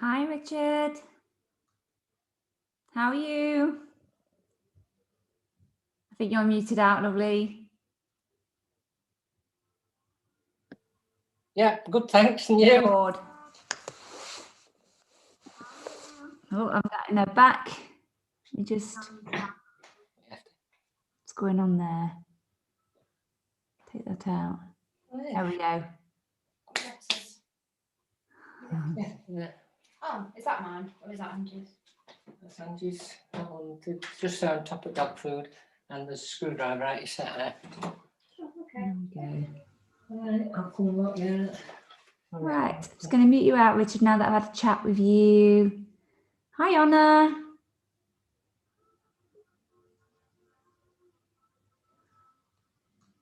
Hi, Richard. How are you? I think you're muted out, lovely. Yeah, good, thanks. And you? Lord. Oh, I'm getting her back. Let me just... What's going on there? Take that out. There we go. Yeah. Oh, is that mine or is that Angie's? That's Angie's. That one, just on top of dog food, and there's a screwdriver out your set there. Oh, There okay. we go. Right, I'll come up, yeah. Right, I'm just going to mute you out, Richard, now that I've had a chat with you. Hi, Anna.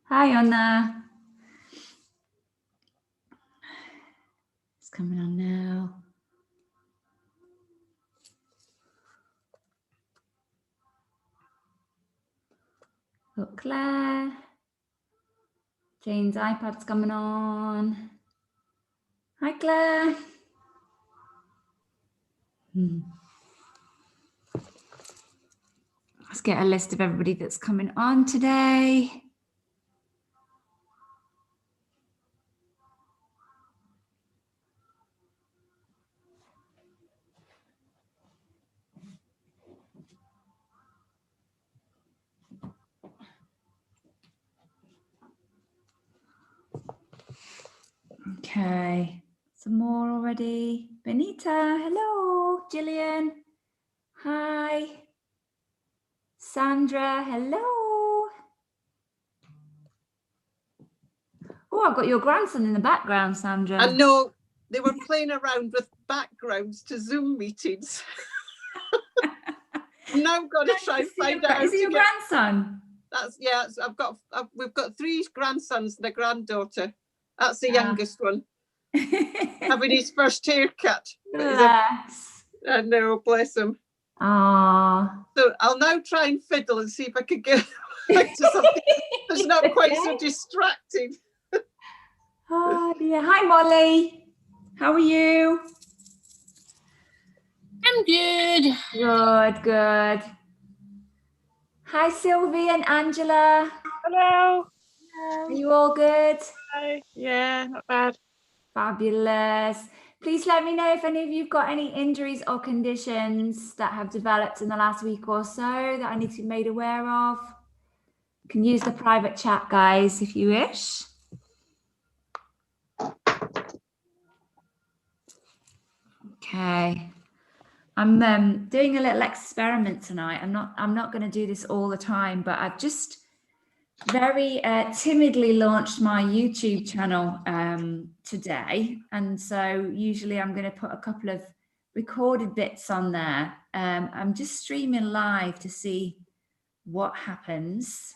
Hi, Anna. It's coming on now. Look, Claire. Jane's iPad's coming on. Hi, Claire. Let's get a list of everybody that's coming on today. Okay, some more already. Benita, hello. Gillian, hi. Sandra, hello. Oh, I've got your grandson in the background, Sandra. I know they were playing around with backgrounds to Zoom meetings. I'm now going to try and find out. Is he your grandson? That's we've got 3 grandsons and a granddaughter. That's the youngest one. Having his first haircut. Bless. I know, bless him. Ah. So I'll now try and fiddle and see if I can get back to something that's not quite so distracting. Oh dear. Hi, Molly. How are you? I'm good. Good, good. Hi, Sylvie and Angela. Hello. Are you all good? Hi. Yeah, not bad. Fabulous. Please let me know if any of you've got any injuries or conditions that have developed in the last week or so that I need to be made aware of. You can use the private chat, guys, if you wish. Okay. I'm doing a little experiment tonight. I'm not going to do this all the time, but I've just very timidly launched my YouTube channel today, and so usually I'm going to put a couple of recorded bits on there. I'm just streaming live to see what happens,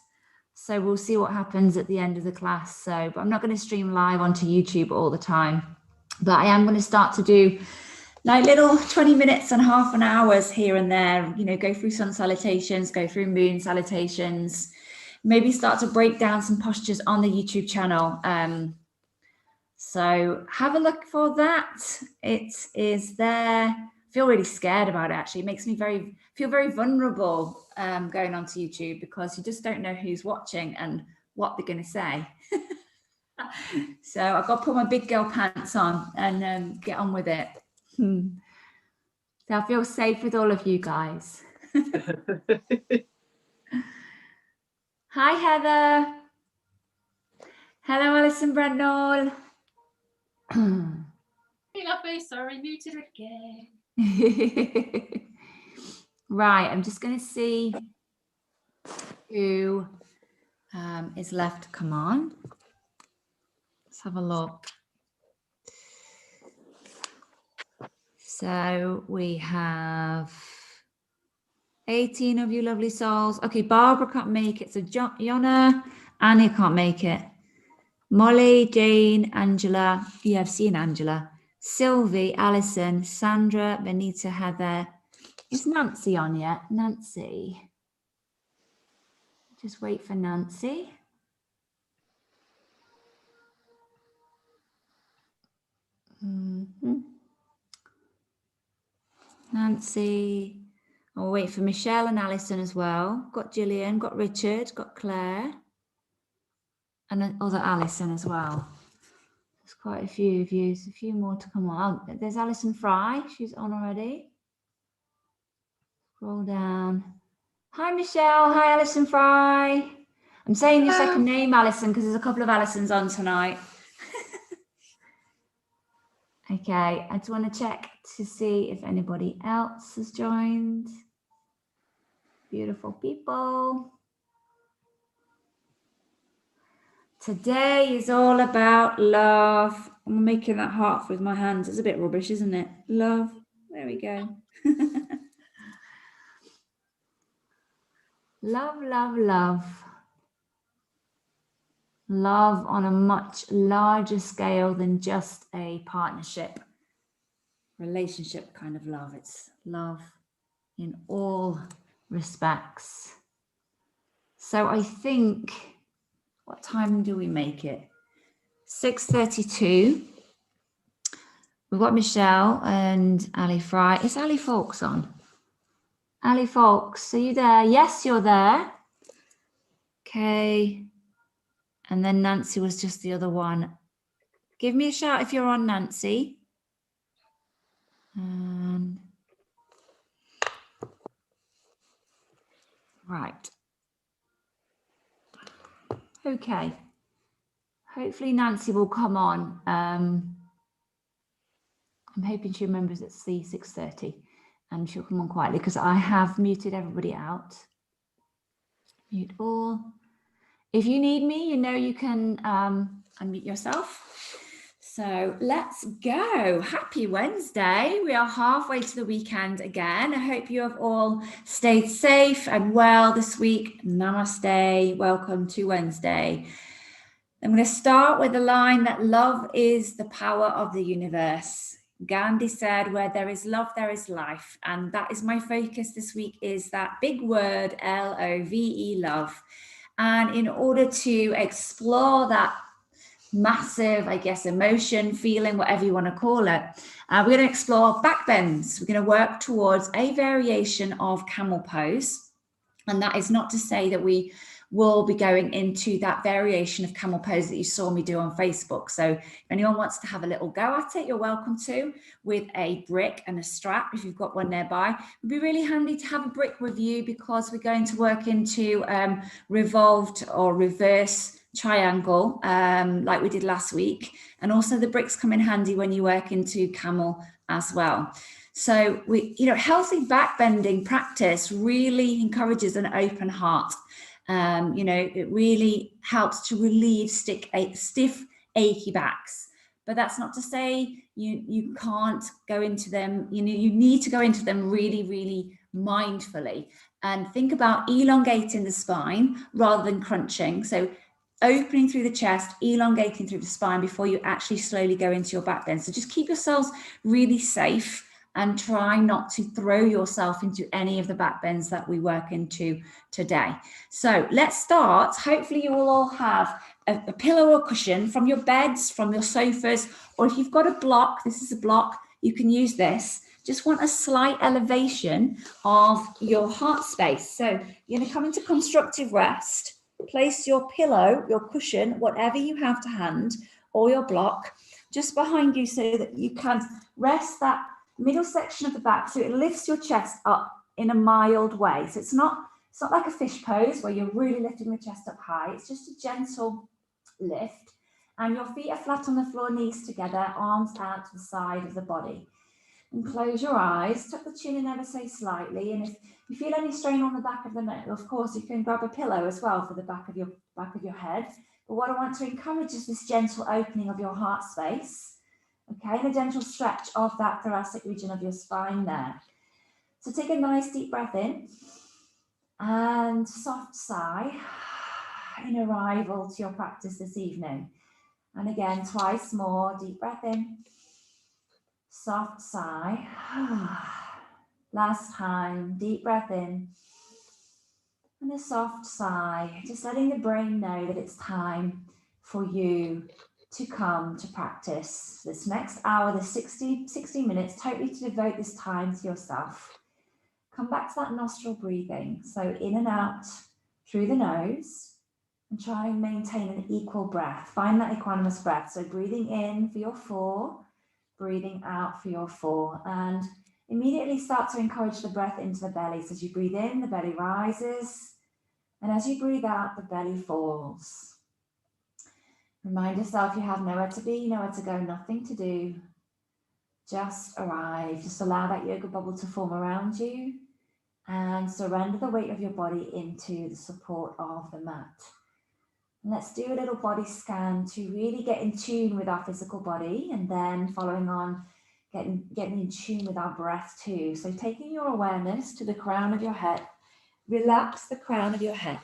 so we'll see what happens at the end of the class. So, but I'm not going to stream live onto YouTube all the time, but I am going to start to do like little 20 minutes and half an hours here and there, you know, go through sun salutations, go through moon salutations, maybe start to break down some postures on the YouTube channel. So have a look for that. It is there. I feel really scared about it, actually. It makes me feel very vulnerable going onto YouTube, because you just don't know who's watching and what they're going to say. So I've got to put my big girl pants on and get on with it. So I feel safe with all of you guys. Hi, Heather. Hello, Alison Brentnall. Hey, lovely. Sorry, muted again. Right, I'm just going to see who is left to come on. Let's have a look. So we have 18 of you lovely souls. Okay, Barbara can't make it. So Jonna, Annie can't make it. Molly, Jane, Angela. Yeah, I've seen Angela. Sylvie, Alison, Sandra, Benita, Heather. Is Nancy on yet? Nancy. Just wait for Nancy. Nancy. I'll wait for Michelle and Alison as well. Got Gillian, got Richard, got Claire. And other Alison as well. There's quite a few of you. There's a few more to come on. Oh, there's Alison Fry. She's on already. Scroll down. Hi, Michelle. Hi, Alison Fry. I'm saying your second name, Alison, because there's a couple of Alisons on tonight. Okay, I just want to check to see if anybody else has joined. Beautiful people. Today is all about love. I'm making that heart with my hands. It's a bit rubbish, isn't it? Love. There we go. Love, love, love. Love on a much larger scale than just a partnership, relationship kind of love. It's love in all respects. So I think, what time do we make it? 6:32. We've got Michelle and Ali Fry. Is Ali Fawkes on? Ali Fawkes, are you there? Yes, you're there. Okay. And then Nancy was just the other one. Give me a shout if you're on, Nancy. Right. Okay. Hopefully Nancy will come on. I'm hoping she remembers it's the 6:30 and she'll come on quietly because I have muted everybody out. Mute all. If you need me, you know you can unmute yourself. So let's go. Happy Wednesday. We are halfway to the weekend again. I hope you have all stayed safe and well this week. Namaste. Welcome to Wednesday. I'm going to start with the line that love is the power of the universe. Gandhi said, where there is love, there is life. And that is my focus this week, is that big word, L-O-V-E, love. And in order to explore that massive, I guess, emotion, feeling, whatever you want to call it, we're going to explore back bends. We're going to work towards a variation of camel pose. And that is not to say that we will be going into that variation of camel pose that you saw me do on Facebook. So if anyone wants to have a little go at it, you're welcome to, with a brick and a strap if you've got one nearby. It'd be really handy to have a brick with you because we're going to work into revolved or reverse triangle like we did last week. And also the bricks come in handy when you work into camel as well. So healthy back bending practice really encourages an open heart. It really helps to relieve stiff, achy backs. But that's not to say you can't go into them. You need to go into them really, really mindfully and think about elongating the spine rather than crunching. So opening through the chest, elongating through the spine before you actually slowly go into your back bend. So just keep yourselves really safe and try not to throw yourself into any of the back bends that we work into today. So let's start. Hopefully you will all have a pillow or cushion from your beds, from your sofas, or if you've got a block, this is a block, you can use this. Just want a slight elevation of your heart space. So you're gonna come into constructive rest. Place your pillow, your cushion, whatever you have to hand, or your block, just behind you so that you can rest that middle section of the back, so it lifts your chest up in a mild way. So it's not like a fish pose where you're really lifting the chest up high. It's just a gentle lift, and your feet are flat on the floor, knees together, arms out to the side of the body. And close your eyes, tuck the chin in ever so slightly. And if you feel any strain on the back of the neck, of course, you can grab a pillow as well for the back of your head. But what I want to encourage is this gentle opening of your heart space. Okay, and a gentle stretch of that thoracic region of your spine there. So take a nice deep breath in and soft sigh in arrival to your practice this evening. And again, twice more, deep breath in, soft sigh. Last time, deep breath in and a soft sigh, just letting the brain know that it's time for you to come to practice this next hour, the 60 minutes, totally to devote this time to yourself. Come back to that nostril breathing. So in and out through the nose, and try and maintain an equal breath. Find that equanimous breath. So breathing in for your 4, breathing out for your 4. And immediately start to encourage the breath into the belly. So as you breathe in, the belly rises. And as you breathe out, the belly falls. Remind yourself you have nowhere to be, nowhere to go, nothing to do. Just arrive. Just allow that yoga bubble to form around you and surrender the weight of your body into the support of the mat. And let's do a little body scan to really get in tune with our physical body, and then following on, getting in tune with our breath too. So taking your awareness to the crown of your head, relax the crown of your head.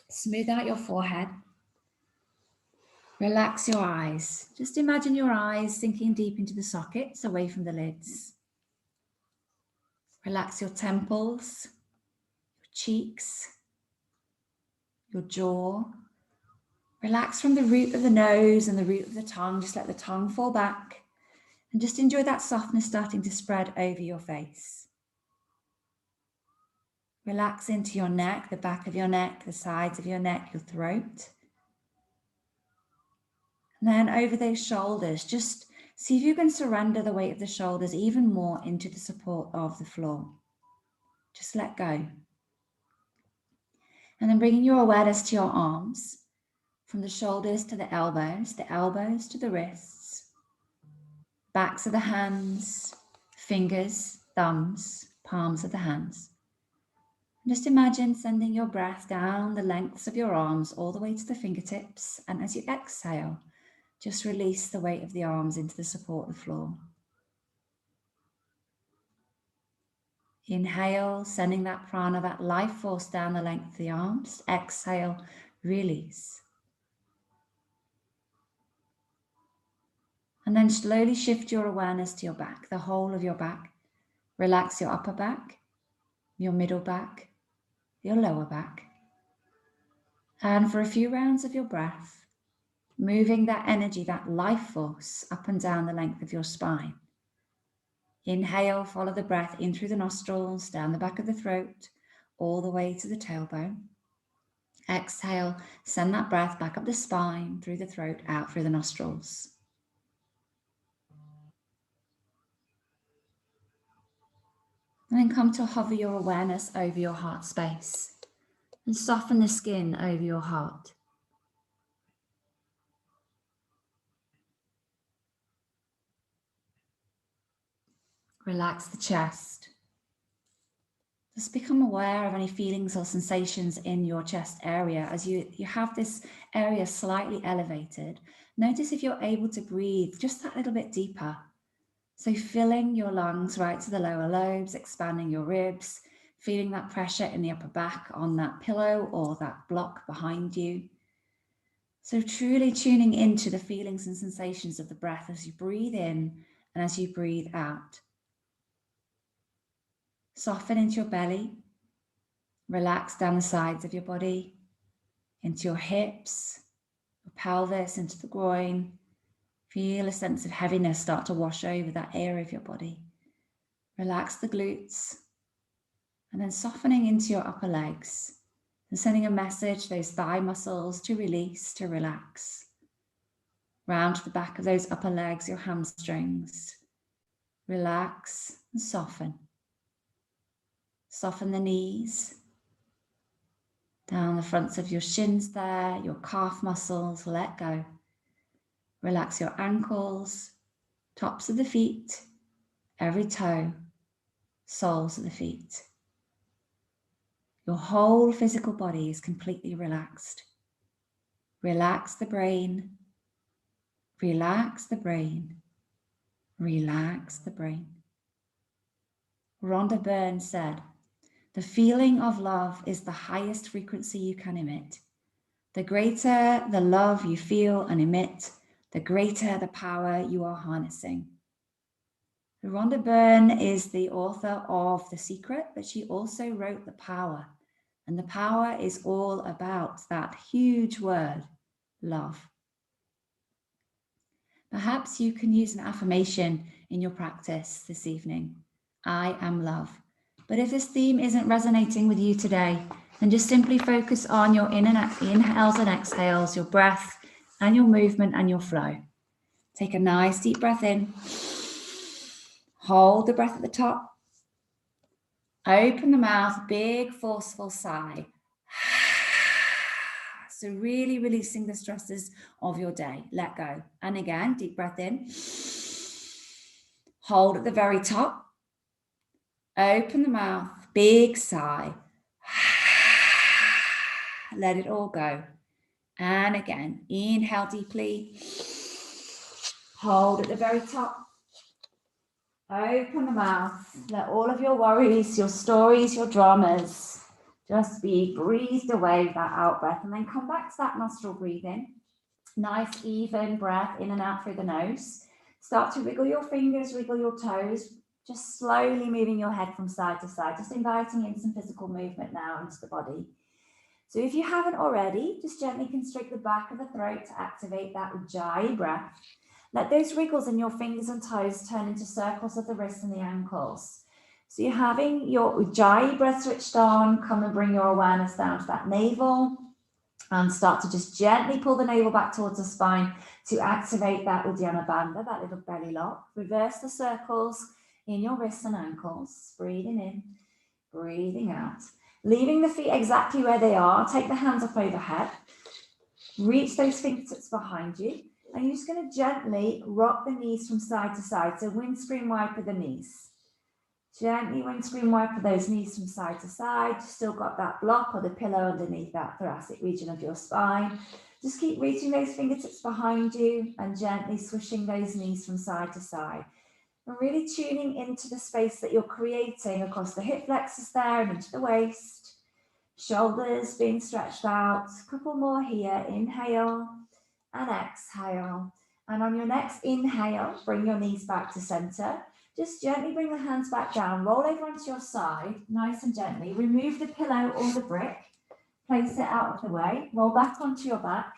Smooth out your forehead. Relax your eyes. Just imagine your eyes sinking deep into the sockets, away from the lids. Relax your temples, your cheeks, your jaw. Relax from the root of the nose and the root of the tongue. Just let the tongue fall back and just enjoy that softness starting to spread over your face. Relax into your neck, the back of your neck, the sides of your neck, your throat. And then over those shoulders, just see if you can surrender the weight of the shoulders even more into the support of the floor. Just let go. And then bringing your awareness to your arms, from the shoulders to the elbows to the wrists, backs of the hands, fingers, thumbs, palms of the hands. Just imagine sending your breath down the lengths of your arms all the way to the fingertips. And as you exhale, just release the weight of the arms into the support of the floor. Inhale, sending that prana, that life force down the length of the arms. Exhale, release. And then slowly shift your awareness to your back, the whole of your back. Relax your upper back, your middle back, your lower back. And for a few rounds of your breath, moving that energy, that life force up and down the length of your spine. Inhale, follow the breath in through the nostrils, down the back of the throat, all the way to the tailbone. Exhale, send that breath back up the spine, through the throat, out through the nostrils. And then come to hover your awareness over your heart space and soften the skin over your heart. Relax the chest. Just become aware of any feelings or sensations in your chest area as you have this area slightly elevated. Notice if you're able to breathe just that little bit deeper. So filling your lungs right to the lower lobes, expanding your ribs, feeling that pressure in the upper back on that pillow or that block behind you. So truly tuning into the feelings and sensations of the breath as you breathe in and as you breathe out. Soften into your belly, relax down the sides of your body, into your hips, your pelvis, into the groin. Feel a sense of heaviness start to wash over that area of your body. Relax the glutes, and then softening into your upper legs and sending a message, those thigh muscles to release, to relax. Round to the back of those upper legs, your hamstrings. Relax and soften. Soften the knees, down the fronts of your shins there, your calf muscles, let go. Relax your ankles, tops of the feet, every toe, soles of the feet. Your whole physical body is completely relaxed. Relax the brain, relax the brain, relax the brain. Rhonda Byrne said, "The feeling of love is the highest frequency you can emit. The greater the love you feel and emit, the greater the power you are harnessing." Rhonda Byrne is the author of The Secret, but she also wrote The Power. And The Power is all about that huge word, love. Perhaps you can use an affirmation in your practice this evening. I am love. But if this theme isn't resonating with you today, then just simply focus on your inhales and exhales, your breath and your movement and your flow. Take a nice deep breath in. Hold the breath at the top. Open the mouth, big forceful sigh. So really releasing the stresses of your day. Let go. And again, deep breath in. Hold at the very top. Open the mouth, big sigh. Let it all go. And again, inhale deeply. Hold at the very top. Open the mouth. Let all of your worries, your stories, your dramas just be breathed away with that out breath. And then come back to that nostril breathing. Nice, even breath in and out through the nose. Start to wiggle your fingers, wiggle your toes. Just slowly moving your head from side to side. Just inviting in some physical movement now into the body. So if you haven't already, just gently constrict the back of the throat to activate that Ujjayi breath. Let those wriggles in your fingers and toes turn into circles of the wrists and the ankles. So you're having your Ujjayi breath switched on. Come and bring your awareness down to that navel and start to just gently pull the navel back towards the spine to activate that Uddiyana Bandha, that little belly lock. Reverse the circles in your wrists and ankles. Breathing in, breathing out. Leaving the feet exactly where they are. Take the hands up overhead. Reach those fingertips behind you. And you're just going to gently rock the knees from side to side. So windscreen wiper the knees. Gently windscreen wiper those knees from side to side. You've still got that block or the pillow underneath that thoracic region of your spine. Just keep reaching those fingertips behind you and gently swishing those knees from side to side. And really tuning into the space that you're creating across the hip flexors there and into the waist. Shoulders being stretched out. A couple more here. Inhale and exhale. And on your next inhale, bring your knees back to center. Just gently bring the hands back down. Roll over onto your side, nice and gently. Remove the pillow or the brick. Place it out of the way. Roll back onto your back.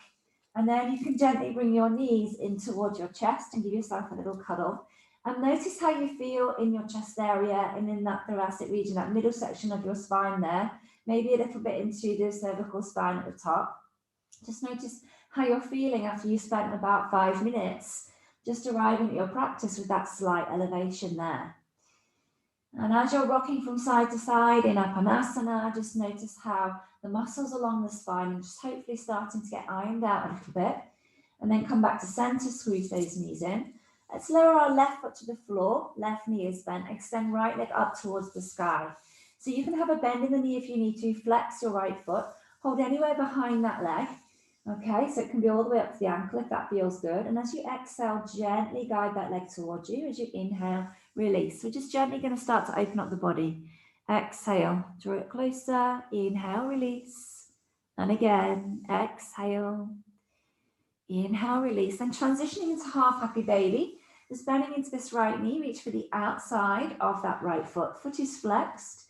And then you can gently bring your knees in towards your chest and give yourself a little cuddle. And notice how you feel in your chest area and in that thoracic region, that middle section of your spine there. Maybe a little bit into the cervical spine at the top. Just notice how you're feeling after you spent about 5 minutes just arriving at your practice with that slight elevation there. And as you're rocking from side to side in Apanasana, just notice how the muscles along the spine are just hopefully starting to get ironed out a little bit. And then come back to center, squeeze those knees in. Let's lower our left foot to the floor, left knee is bent, extend right leg up towards the sky. So you can have a bend in the knee if you need to, flex your right foot, hold anywhere behind that leg. Okay, so it can be all the way up to the ankle if that feels good. And as you exhale, gently guide that leg towards you. As you inhale, release. We're just gently going to start to open up the body. Exhale, draw it closer. Inhale, release. And again, exhale. Inhale, release. And transitioning into half happy baby. Just bending into this right knee. Reach for the outside of that right foot. Foot is flexed.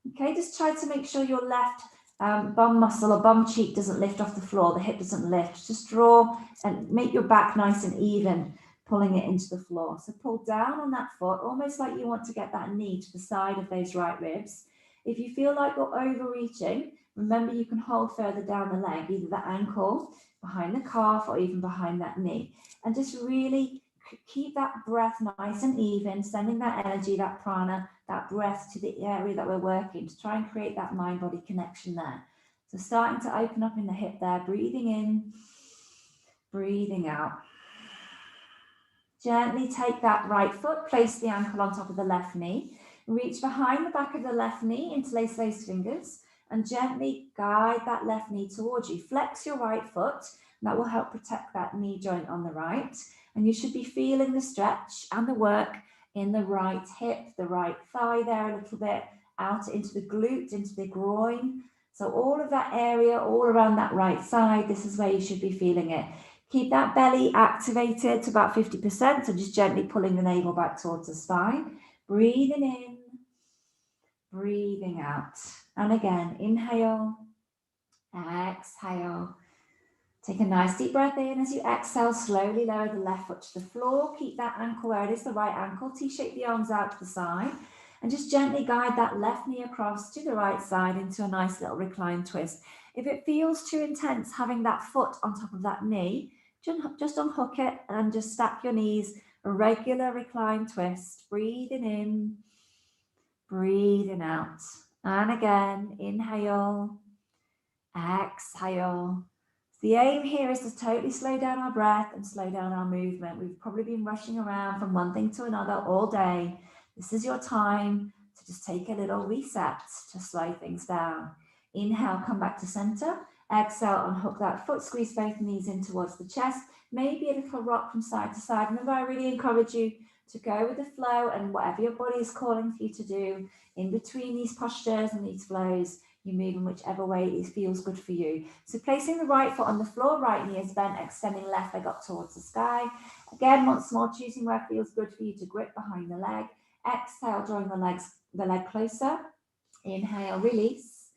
Okay, just try to make sure your left bum muscle or bum cheek doesn't lift off the floor, the hip doesn't lift. Just draw and make your back nice and even, pulling it into the floor. So pull down on that foot, almost like you want to get that knee to the side of those right ribs. If you feel like you're overreaching, remember you can hold further down the leg, either the ankle, behind the calf, or even behind that knee. And just really keep that breath nice and even, sending that energy, that prana, that breath to the area that we're working to try and create that mind-body connection there. So starting to open up in the hip there, breathing in, breathing out. Gently take that right foot, place the ankle on top of the left knee, reach behind the back of the left knee, interlace those fingers, and gently guide that left knee towards you. Flex your right foot, and that will help protect that knee joint on the right. And you should be feeling the stretch and the work in the right hip, the right thigh there a little bit, out into the glute, into the groin. So all of that area, all around that right side, this is where you should be feeling it. Keep that belly activated to about 50%, so just gently pulling the navel back towards the spine. Breathing in, breathing out. And again, inhale, exhale. Take a nice deep breath in. As you exhale, slowly lower the left foot to the floor. Keep that ankle where it is, the right ankle. T-shape the arms out to the side. And just gently guide that left knee across to the right side into a nice little recline twist. If it feels too intense, having that foot on top of that knee, just unhook it and just stack your knees. A regular recline twist. Breathing in, breathing out. And again, inhale, exhale. The aim here is to totally slow down our breath and slow down our movement. We've probably been rushing around from one thing to another all day. This is your time to just take a little reset to slow things down. Inhale, come back to center. Exhale, unhook that foot, squeeze both knees in towards the chest. Maybe a little rock from side to side. Remember, I really encourage you to go with the flow and whatever your body is calling for you to do in between these postures and these flows. You move in whichever way it feels good for you. So placing the right foot on the floor, right knee is bent, extending left leg up towards the sky. Again, once more, choosing where it feels good for you to grip behind the leg. Exhale, drawing the leg closer. Inhale, release.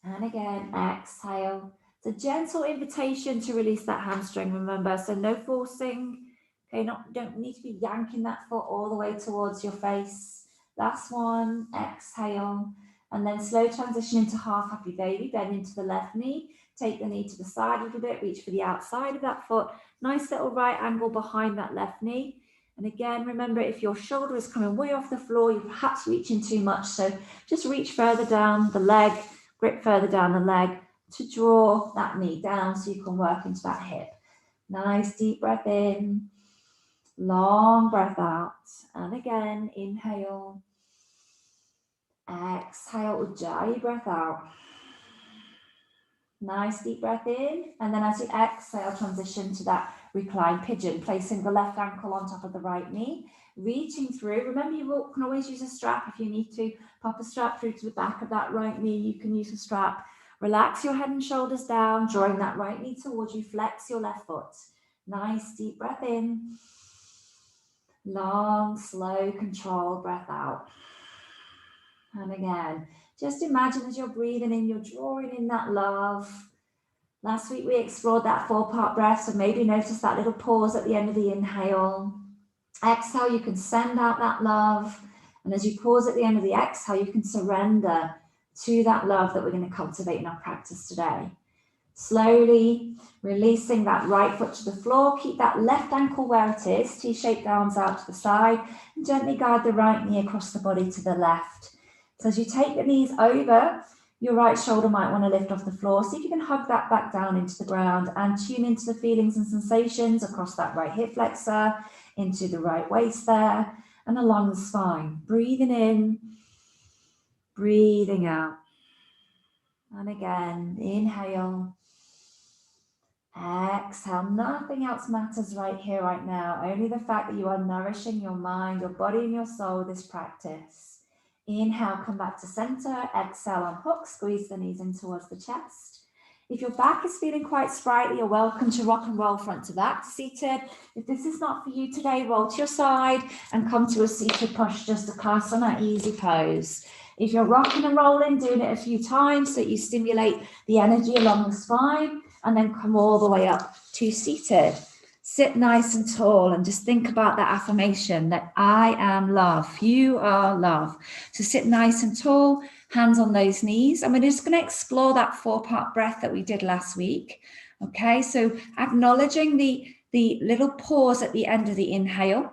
And again, exhale. It's a gentle invitation to release that hamstring, remember. So no forcing. Okay, don't need to be yanking that foot all the way towards your face. Last one, exhale. And then slow transition into half happy baby. Bend into the left knee. Take the knee to the side a little bit. Reach for the outside of that foot. Nice little right angle behind that left knee. And again, remember, if your shoulder is coming way off the floor, you're perhaps reaching too much. So just reach further down the leg, grip further down the leg to draw that knee down so you can work into that hip. Nice deep breath in. Long breath out. And again, inhale. Exhale, ujjayi breath out. Nice deep breath in. And then as you exhale, transition to that recline pigeon, placing the left ankle on top of the right knee, reaching through. Remember, you can always use a strap if you need to. Pop a strap through to the back of that right knee. You can use a strap. Relax your head and shoulders down, drawing that right knee towards you. Flex your left foot. Nice deep breath in. Long, slow, controlled breath out. And again, just imagine as you're breathing in, you're drawing in that love. Last week we explored that 4-part breath, so maybe notice that little pause at the end of the inhale. Exhale, you can send out that love. And as you pause at the end of the exhale, you can surrender to that love that we're going to cultivate in our practice today. Slowly releasing that right foot to the floor. Keep that left ankle where it is. T-shaped arms out to the side. And gently guide the right knee across the body to the left. So as you take the knees over, your right shoulder might want to lift off the floor. See if you can hug that back down into the ground and tune into the feelings and sensations across that right hip flexor, into the right waist there, and along the spine. Breathing in, breathing out. And again, inhale, exhale. Nothing else matters right here, right now. Only the fact that you are nourishing your mind, your body, and your soul with this practice. Inhale, come back to center. Exhale, unhook, squeeze the knees in towards the chest. If your back is feeling quite sprightly, you're welcome to rock and roll front to back, seated. If this is not for you today, roll to your side and come to a seated posture, Sukhasana, easy pose. If you're rocking and rolling, doing it a few times so you stimulate the energy along the spine, and then come all the way up to seated. Sit nice and tall and just think about that affirmation that I am love, you are love. So sit nice and tall, hands on those knees. And we're just going to explore that 4-part breath that we did last week. Okay, so acknowledging the little pause at the end of the inhale.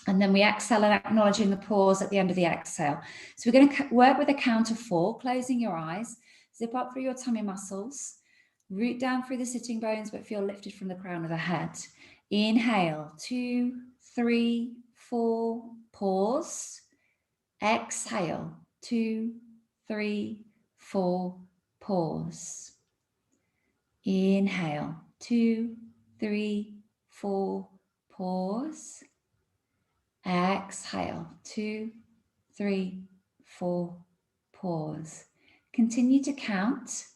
And then we exhale and acknowledging the pause at the end of the exhale. So we're going to work with a count of 4, closing your eyes, zip up through your tummy muscles, root down through the sitting bones, but feel lifted from the crown of the head. Inhale, 2, 3, 4, pause. Exhale, 2, 3, 4, pause. Inhale, 2, 3, 4, pause. Exhale, 2, 3, 4, pause. Continue to count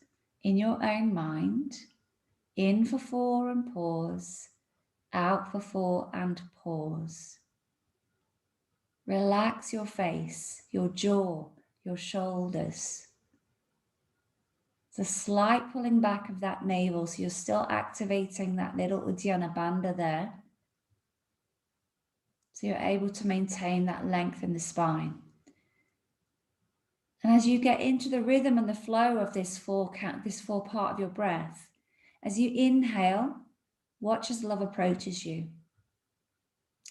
in your own mind. In for 4 and pause. Out for 4 and pause. Relax your face, your jaw, your shoulders. It's a slight pulling back of that navel, so you're still activating that little Uddiyana Bandha there. So you're able to maintain that length in the spine. And as you get into the rhythm and the flow of this four part of your breath, as you inhale, watch as love approaches you.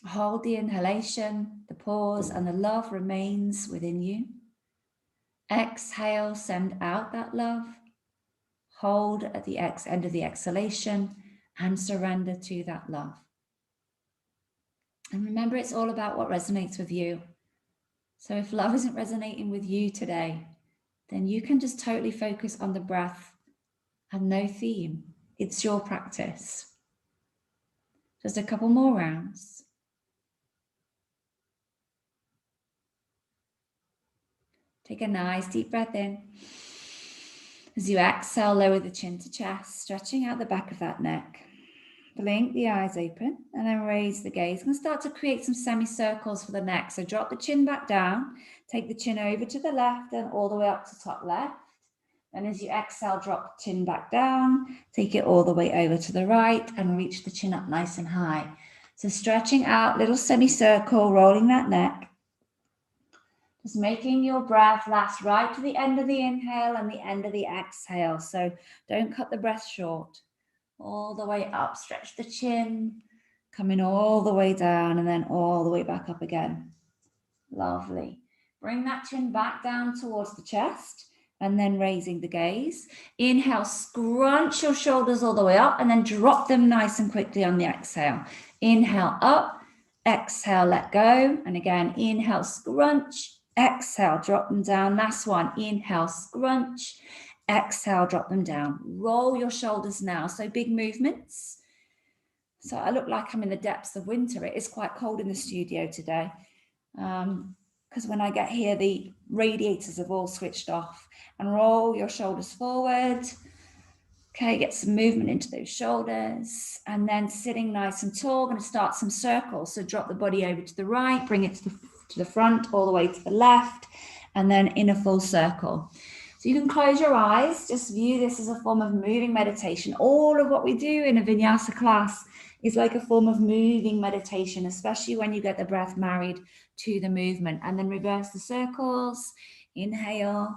Hold the inhalation, the pause, and the love remains within you. Exhale, send out that love. Hold at the end of the exhalation and surrender to that love. And remember, it's all about what resonates with you. So if love isn't resonating with you today, then you can just totally focus on the breath and no theme. It's your practice. Just a couple more rounds. Take a nice deep breath in. As you exhale, lower the chin to chest, stretching out the back of that neck. Blink the eyes open and then raise the gaze. And start to create some semicircles for the neck. So drop the chin back down, take the chin over to the left and all the way up to top left. And as you exhale, drop the chin back down, take it all the way over to the right and reach the chin up nice and high. So stretching out, little semicircle, rolling that neck. Just making your breath last right to the end of the inhale and the end of the exhale. So don't cut the breath short. All the way up, stretch the chin, coming all the way down and then all the way back up again. Lovely. Bring that chin back down towards the chest and then raising the gaze. Inhale, scrunch your shoulders all the way up and then drop them nice and quickly on the exhale. Inhale up, exhale, let go. And again, inhale, scrunch, exhale, drop them down. Last one, inhale, scrunch, exhale, drop them down. Roll your shoulders now. So big movements. So I look like I'm in the depths of winter. It is quite cold in the studio today. Because when I get here, the radiators have all switched off. And roll your shoulders forward. Okay, get some movement into those shoulders. And then sitting nice and tall, going to start some circles. So drop the body over to the right, bring it to the front, all the way to the left, and then in a full circle. So you can close your eyes, just view this as a form of moving meditation. All of what we do in a vinyasa class is like a form of moving meditation, especially when you get the breath married to the movement. And then reverse the circles, inhale,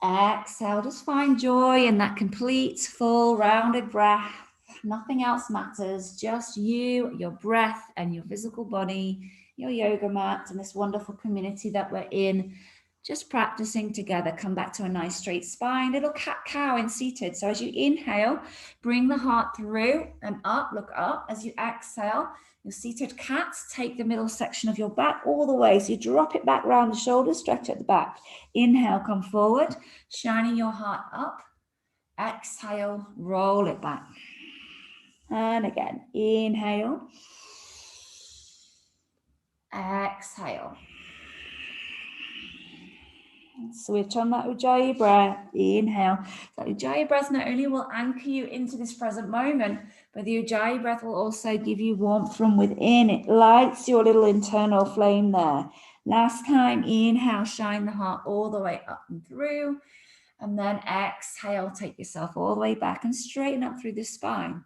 exhale, just find joy in that complete, full, rounded breath. Nothing else matters, just you, your breath, and your physical body, your yoga mat, and this wonderful community that we're in. Just practicing together. Come back to a nice straight spine, little cat-cow in seated. So as you inhale, bring the heart through and up, look up. As you exhale, your seated cat, take the middle section of your back all the way. So you drop it back round the shoulders, stretch at the back. Inhale, come forward, shining your heart up. Exhale, roll it back. And again, inhale. Exhale. Switch on that Ujjayi breath. Inhale. So Ujjayi breath not only will anchor you into this present moment, but the Ujjayi breath will also give you warmth from within. It lights your little internal flame there. Last time, inhale, shine the heart all the way up and through. And then exhale, take yourself all the way back and straighten up through the spine.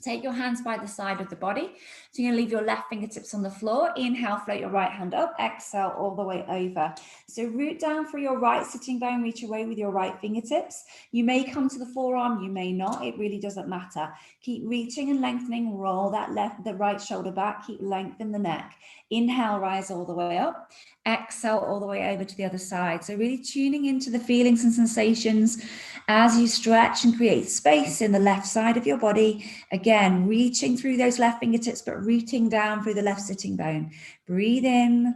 Take your hands by the side of the body. So you're going to leave your left fingertips on the floor. Inhale, float your right hand up. Exhale, all the way over. So root down for your right sitting bone. Reach away with your right fingertips. You may come to the forearm. You may not. It really doesn't matter. Keep reaching and lengthening. Roll the right shoulder back. Keep lengthening the neck. Inhale, rise all the way up. Exhale, all the way over to the other side. So really tuning into the feelings and sensations as you stretch and create space in the left side of your body. Again, reaching through those left fingertips, but rooting down through the left sitting bone. Breathe in,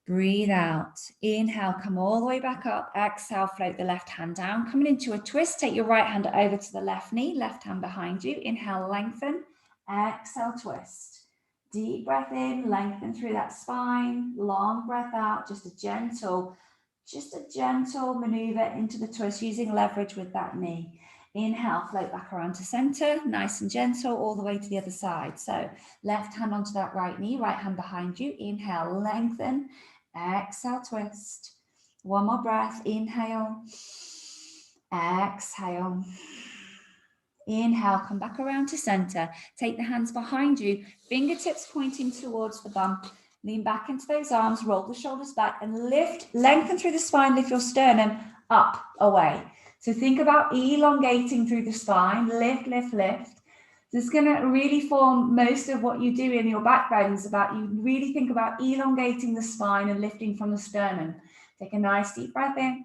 breathe out. Inhale, come all the way back up. Exhale, float the left hand down. Coming into a twist, take your right hand over to the left knee, left hand behind you. Inhale, lengthen. Exhale, twist. Deep breath in, lengthen through that spine. Long breath out, just a gentle maneuver into the twist using leverage with that knee. Inhale, float back around to center, nice and gentle, all the way to the other side. So left hand onto that right knee, right hand behind you. Inhale, lengthen. Exhale, twist. One more breath. Inhale. Exhale. Inhale, come back around to center. Take the hands behind you, fingertips pointing towards the bum. Lean back into those arms, roll the shoulders back and lift, lengthen through the spine, lift your sternum up, away. So think about elongating through the spine, lift, lift, lift. This is going to really form most of what you do in your back bend. Is about you really think about elongating the spine and lifting from the sternum. Take a nice deep breath in.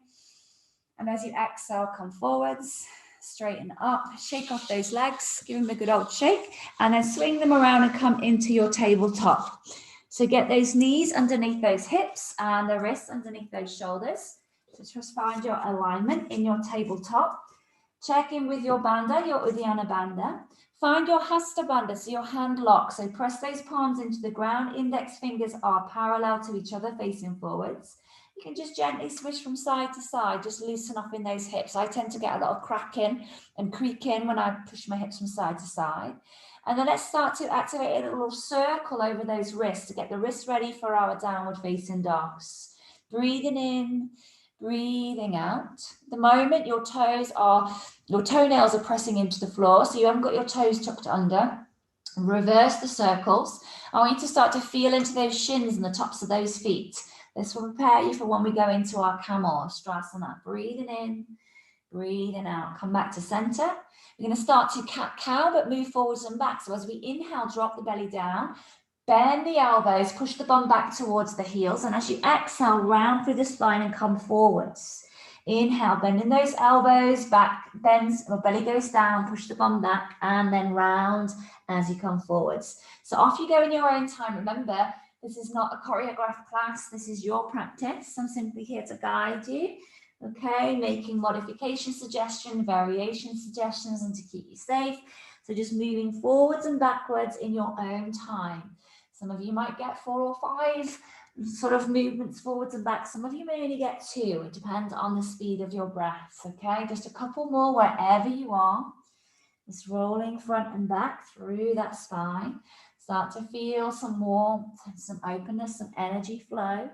And as you exhale, come forwards, straighten up, shake off those legs, give them a good old shake, and then swing them around and come into your tabletop. So get those knees underneath those hips and the wrists underneath those shoulders. So just find your alignment in your tabletop. Check in with your bandha, your Uddiyana bandha. Find your Hasta bandha, so your hand lock. So press those palms into the ground. Index fingers are parallel to each other, facing forwards. You can just gently swish from side to side, just loosen up in those hips. I tend to get a lot of cracking and creaking when I push my hips from side to side. And then let's start to activate a little circle over those wrists to get the wrists ready for our downward facing dogs. Breathing in, breathing out. The moment your toenails are pressing into the floor, so you haven't got your toes tucked under, reverse the circles. I want you to start to feel into those shins and the tops of those feet. This will prepare you for when we go into our camel or Strasana. Breathing in, breathing out. Come back to center. We're going to start to cat-cow, but move forwards and back. So as we inhale, drop the belly down, bend the elbows, push the bum back towards the heels. And as you exhale, round through the spine and come forwards. Inhale, bending those elbows, back bends, or belly goes down, push the bum back, and then round as you come forwards. So off you go in your own time. Remember, this is not a choreographed class. This is your practice. I'm simply here to guide you. Okay, making modification suggestions, variation suggestions, and to keep you safe. So just moving forwards and backwards in your own time. Some of you might get 4 or 5 sort of movements forwards and back. Some of you may only get 2. It depends on the speed of your breath. Okay, just a couple more wherever you are. Just rolling front and back through that spine. Start to feel some warmth, some openness, some energy flow.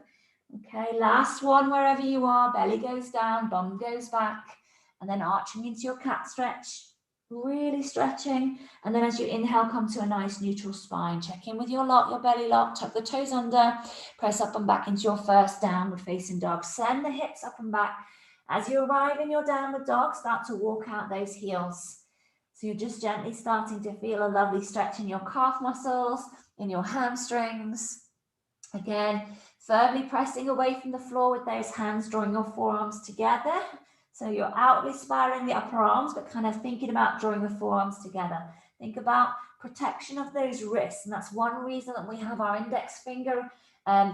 Okay, last one wherever you are. Belly goes down, bum goes back, and then arching into your cat stretch. Really stretching. And then as you inhale, come to a nice neutral spine. Check in with your lock, your belly lock. Tuck the toes under. Press up and back into your first downward facing dog. Send the hips up and back. As you arrive in your downward dog, start to walk out those heels. So you're just gently starting to feel a lovely stretch in your calf muscles, in your hamstrings. Again, firmly pressing away from the floor with those hands, drawing your forearms together. So you're outwardly spiraling the upper arms, but kind of thinking about drawing the forearms together. Think about protection of those wrists. And that's one reason that we have our index finger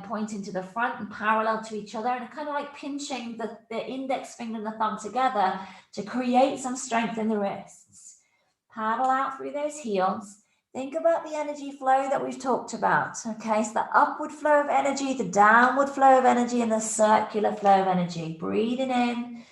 pointing to the front and parallel to each other, and kind of like pinching the index finger and the thumb together to create some strength in the wrists. Paddle out through those heels. Think about the energy flow that we've talked about. Okay, so the upward flow of energy, the downward flow of energy, and the circular flow of energy. Breathing in,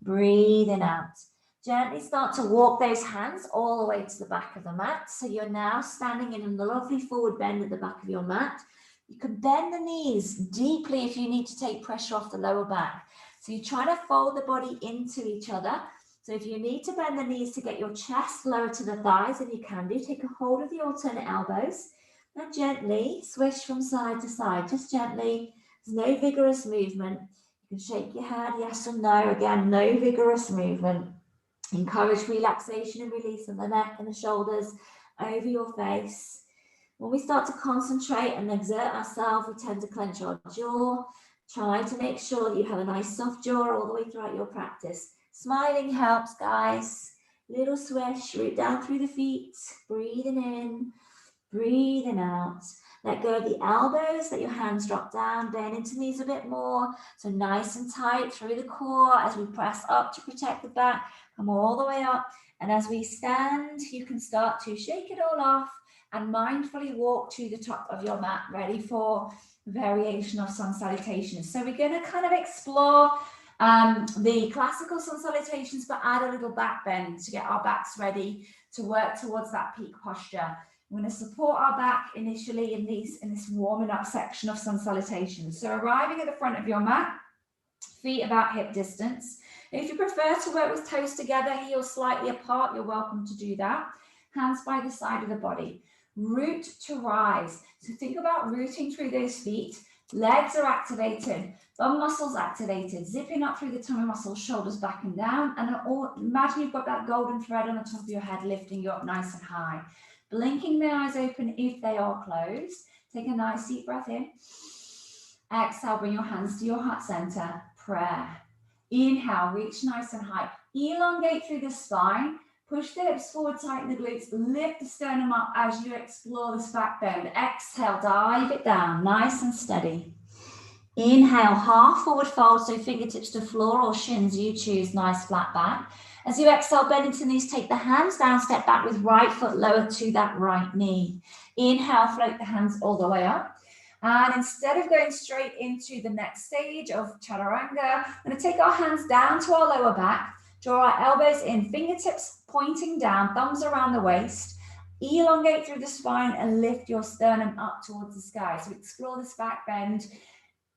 breathing out. Gently start to walk those hands all the way to the back of the mat. So you're now standing in a lovely forward bend at the back of your mat. You can bend the knees deeply if you need to take pressure off the lower back. So you try to fold the body into each other. So if you need to bend the knees to get your chest lower to the thighs, then you can do. Take a hold of the alternate elbows and gently swish from side to side, just gently. There's no vigorous movement. You can shake your head, yes or no. Again, no vigorous movement. Encourage relaxation and release in the neck and the shoulders over your face. When we start to concentrate and exert ourselves, we tend to clench our jaw. Try to make sure that you have a nice soft jaw all the way throughout your practice. Smiling helps, guys. Little swish, root down through the feet. Breathing in, breathing out. Let go of the elbows, let your hands drop down, bend into knees a bit more. So nice and tight through the core as we press up to protect the back. Come all the way up. And as we stand, you can start to shake it all off and mindfully walk to the top of your mat, ready for variation of sun salutations. So we're going to kind of explore the classical sun salutations, but add a little back bend to get our backs ready to work towards that peak posture. We're going to support our back initially in this warming up section of sun salutations. So arriving at the front of your mat, feet about hip distance, If you prefer to work with toes together, heels slightly apart, you're welcome to do that. Hands by the side of the body. Root to rise. So think about rooting through those feet. Legs are activated, bum muscles activated, zipping up through the tummy muscles, shoulders back and down. And imagine you've got that golden thread on the top of your head, lifting you up nice and high. Blinking the eyes open if they are closed. Take a nice deep breath in. Exhale, bring your hands to your heart center. Prayer. Inhale, reach nice and high. Elongate through the spine. Push the hips forward, tighten the glutes, lift the sternum up as you explore this back bend. Exhale, dive it down, nice and steady. Inhale, half forward fold, so fingertips to floor or shins, you choose, nice flat back. As you exhale, bend into knees, take the hands down, step back with right foot lower to that right knee. Inhale, float the hands all the way up. And instead of going straight into the next stage of Chaturanga, I'm going to take our hands down to our lower back, draw our elbows in, fingertips pointing down, thumbs around the waist, elongate through the spine and lift your sternum up towards the sky. So explore this back bend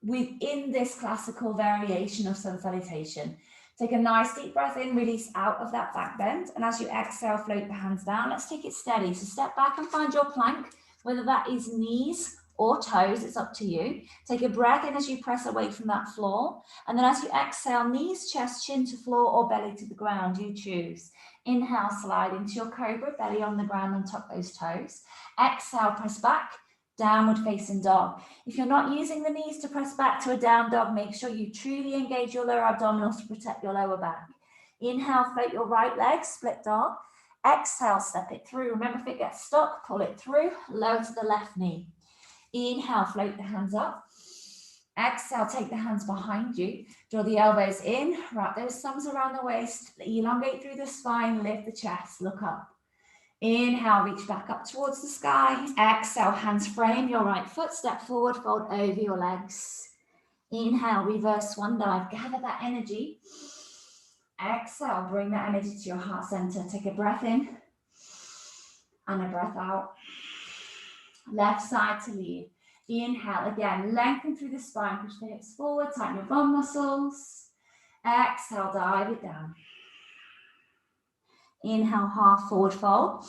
within this classical variation of sun salutation. Take a nice deep breath in, release out of that back bend. And as you exhale, float the hands down. Let's take it steady. So step back and find your plank, whether that is knees or toes, it's up to you. Take a breath in as you press away from that floor. And then as you exhale, knees, chest, chin to floor or belly to the ground, you choose. Inhale, slide into your cobra, belly on the ground on top of those toes. Exhale, press back, downward facing dog. If you're not using the knees to press back to a down dog, make sure you truly engage your lower abdominals to protect your lower back. Inhale, float your right leg, split dog. Exhale, step it through. Remember, if it gets stuck, pull it through, lower to the left knee. Inhale, float the hands up. Exhale, take the hands behind you. Draw the elbows in, wrap those thumbs around the waist, elongate through the spine, lift the chest, look up. Inhale, reach back up towards the sky. Exhale, hands frame your right foot, step forward, fold over your legs. Inhale, reverse swan dive, gather that energy. Exhale, bring that energy to your heart center. Take a breath in and a breath out. Left side to lead. Inhale, again, lengthen through the spine, push the hips forward, tighten your bum muscles. Exhale, dive it down. Inhale, half forward fold.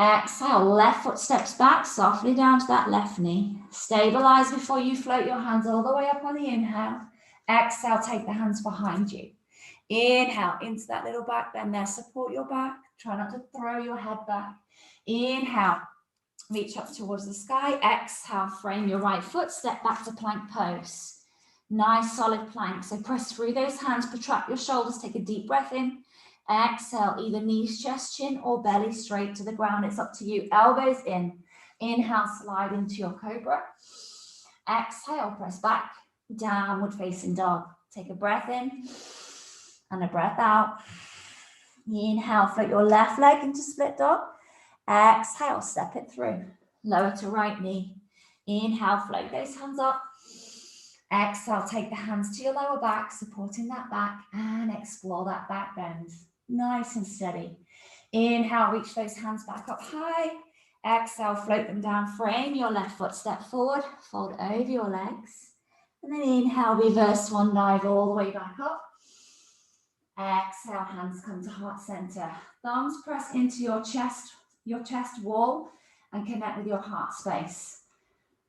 Exhale, left foot steps back, softly down to that left knee. Stabilize before you float your hands all the way up on the inhale. Exhale, take the hands behind you. Inhale, into that little back bend there, support your back. Try not to throw your head back. Inhale. Reach up towards the sky. Exhale, frame your right foot, step back to plank pose. Nice solid plank. So press through those hands, protract your shoulders, take a deep breath in. Exhale, either knees, chest, chin, or belly straight to the ground. It's up to you. Elbows in. Inhale, slide into your cobra. Exhale, press back, downward facing dog. Take a breath in and a breath out. Inhale, float your left leg into split dog. Exhale, step it through. Lower to right knee. Inhale, float those hands up. Exhale, take the hands to your lower back, supporting that back, and explore that back bend. Nice and steady. Inhale, reach those hands back up high. Exhale, float them down, frame your left foot, step forward, fold over your legs. And then inhale, reverse swan dive all the way back up. Exhale, hands come to heart center. Thumbs press into your chest wall and connect with your heart space.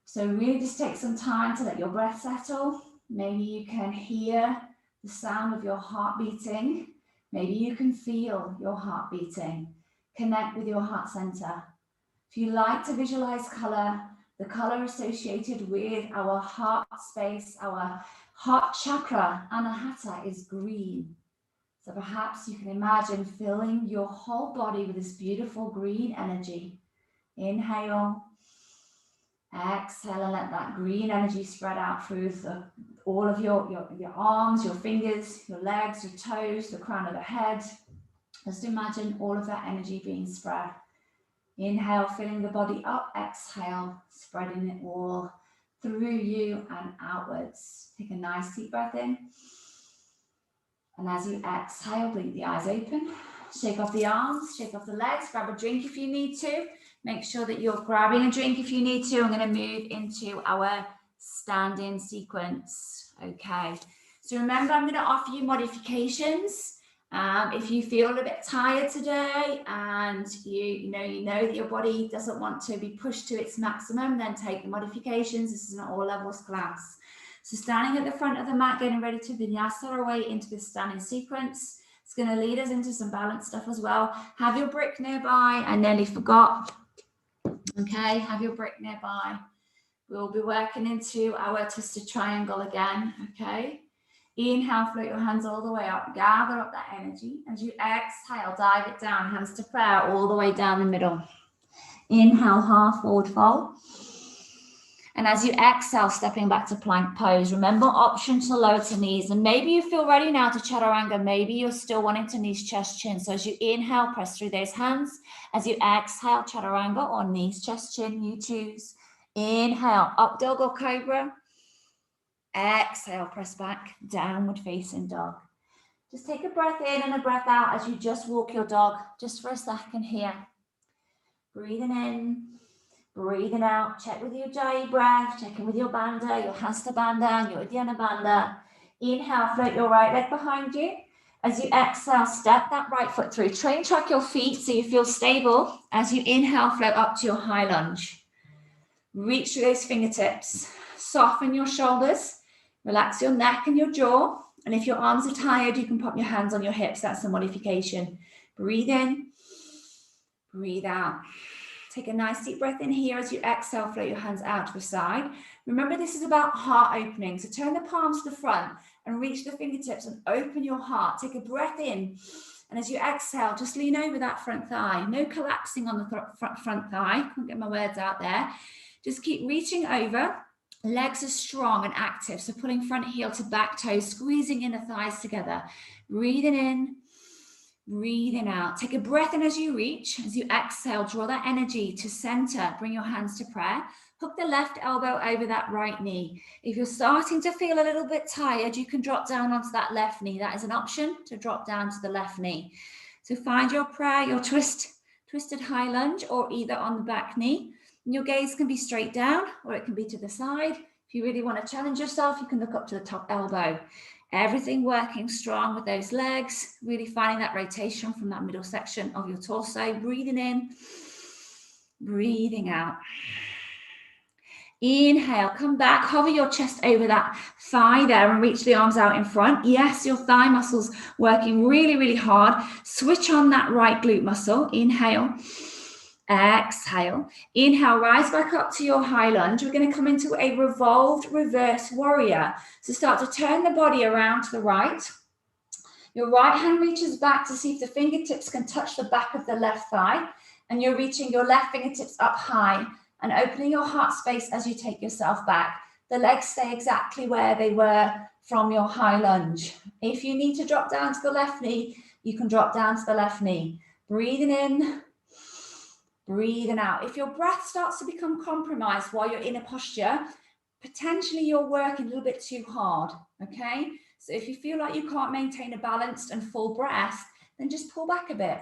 So really just take some time to let your breath settle. Maybe you can hear the sound of your heart beating. Maybe you can feel your heart beating. Connect with your heart center. If you like to visualize color, the color associated with our heart space, our heart chakra, Anahata, is green. So perhaps you can imagine filling your whole body with this beautiful green energy. Inhale. Exhale and let that green energy spread out through all of your arms, your fingers, your legs, your toes, the crown of the head. Just imagine all of that energy being spread. Inhale, filling the body up. Exhale, spreading it all through you and outwards. Take a nice deep breath in. And as you exhale, blink the eyes open. Shake off the arms, shake off the legs, grab a drink if you need to. Make sure that you're grabbing a drink if you need to. I'm going to move into our stand-in sequence. Okay, So remember, I'm going to offer you modifications. If you feel a bit tired today and you know that your body doesn't want to be pushed to its maximum, then take the modifications. This is an all levels class. So standing at the front of the mat, getting ready to vinyasa our way into this standing sequence. It's going to lead us into some balance stuff as well. Have your brick nearby. I nearly forgot. Okay, have your brick nearby. We'll be working into our twisted triangle again. Okay. Inhale, float your hands all the way up. Gather up that energy. As you exhale, dive it down. Hands to prayer all the way down the middle. Inhale, half forward fold. And as you exhale, stepping back to plank pose, remember option to lower to knees. And maybe you feel ready now to chaturanga. Maybe you're still wanting to knees, chest, chin. So as you inhale, press through those hands. As you exhale, chaturanga or knees, chest, chin, you choose. Inhale, up dog or cobra. Exhale, press back, downward facing dog. Just take a breath in and a breath out as you just walk your dog, just for a second here. Breathing in. Breathing out, check with your Ujjayi breath, check in with your bandha, your Hasta bandha, your Uddiyana bandha. Inhale, float your right leg behind you. As you exhale, step that right foot through. Train track your feet so you feel stable. As you inhale, float up to your high lunge. Reach through those fingertips. Soften your shoulders. Relax your neck and your jaw. And if your arms are tired, you can pop your hands on your hips. That's a modification. Breathe in, breathe out. Take a nice deep breath in here. As you exhale, float your hands out to the side. Remember, this is about heart opening. So turn the palms to the front and reach the fingertips and open your heart. Take a breath in. And as you exhale, just lean over that front thigh. No collapsing on the front thigh. Can't get my words out there. Just keep reaching over. Legs are strong and active. So pulling front heel to back toes, squeezing inner thighs together. Breathing in. Breathing out. Take a breath in as you reach. As you exhale, draw that energy to center. Bring your hands to prayer. Hook the left elbow over that right knee. If you're starting to feel a little bit tired, you can drop down onto that left knee. That is an option to drop down to the left knee. So find your prayer, your twisted high lunge, or either on the back knee. And your gaze can be straight down or it can be to the side. If you really want to challenge yourself, you can look up to the top elbow. Everything working strong with those legs, really finding that rotation from that middle section of your torso. Breathing in, breathing out. Inhale, come back, hover your chest over that thigh there and reach the arms out in front. Yes, your thigh muscles working really, really hard. Switch on that right glute muscle. Inhale. Exhale. Inhale, rise back up to your high lunge. We're going to come into a revolved reverse warrior. So start to turn the body around to the right. Your right hand reaches back to see if the fingertips can touch the back of the left thigh. And you're reaching your left fingertips up high and opening your heart space as you take yourself back. The legs stay exactly where they were from your high lunge. If you need to drop down to the left knee, you can drop down to the left knee. Breathing in. Breathing out. If your breath starts to become compromised while you're in a posture, potentially you're working a little bit too hard, okay? So if you feel like you can't maintain a balanced and full breath, then just pull back a bit.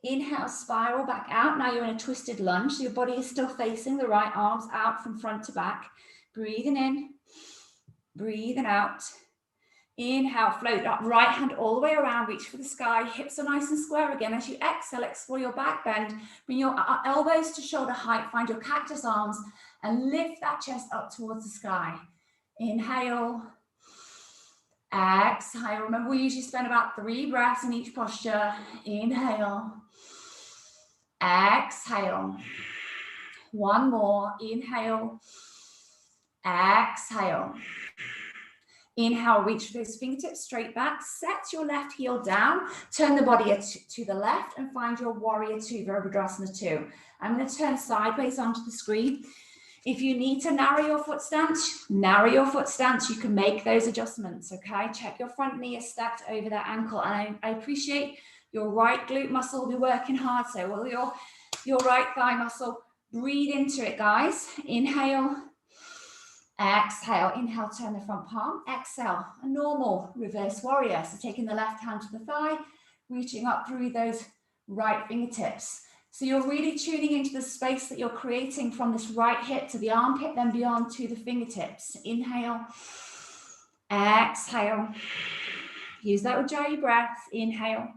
Inhale, spiral back out. Now you're in a twisted lunge, so your body is still facing the right arms out from front to back. Breathing in, breathing out. Inhale, float that right hand all the way around, reach for the sky, hips are nice and square again. As you exhale, explore your back bend, bring your elbows to shoulder height, find your cactus arms and lift that chest up towards the sky. Inhale, exhale. Remember, we usually spend about 3 breaths in each posture. Inhale, exhale. One more, inhale, exhale. Inhale, reach those fingertips straight back, set your left heel down, turn the body to the left and find your warrior 2, Virabhadrasana 2. I'm going to turn sideways onto the screen. If you need to narrow your foot stance, you can make those adjustments, okay? Check your front knee is stacked over that ankle. And I appreciate your right glute muscle will be working hard, so will your right thigh muscle. Breathe into it, guys. Inhale. Exhale, inhale, turn the front palm. Exhale, a normal reverse warrior. So taking the left hand to the thigh, reaching up through those right fingertips. So you're really tuning into the space that you're creating from this right hip to the armpit, then beyond to the fingertips. Inhale, Exhale. Use that Ujjayi breath. Inhale.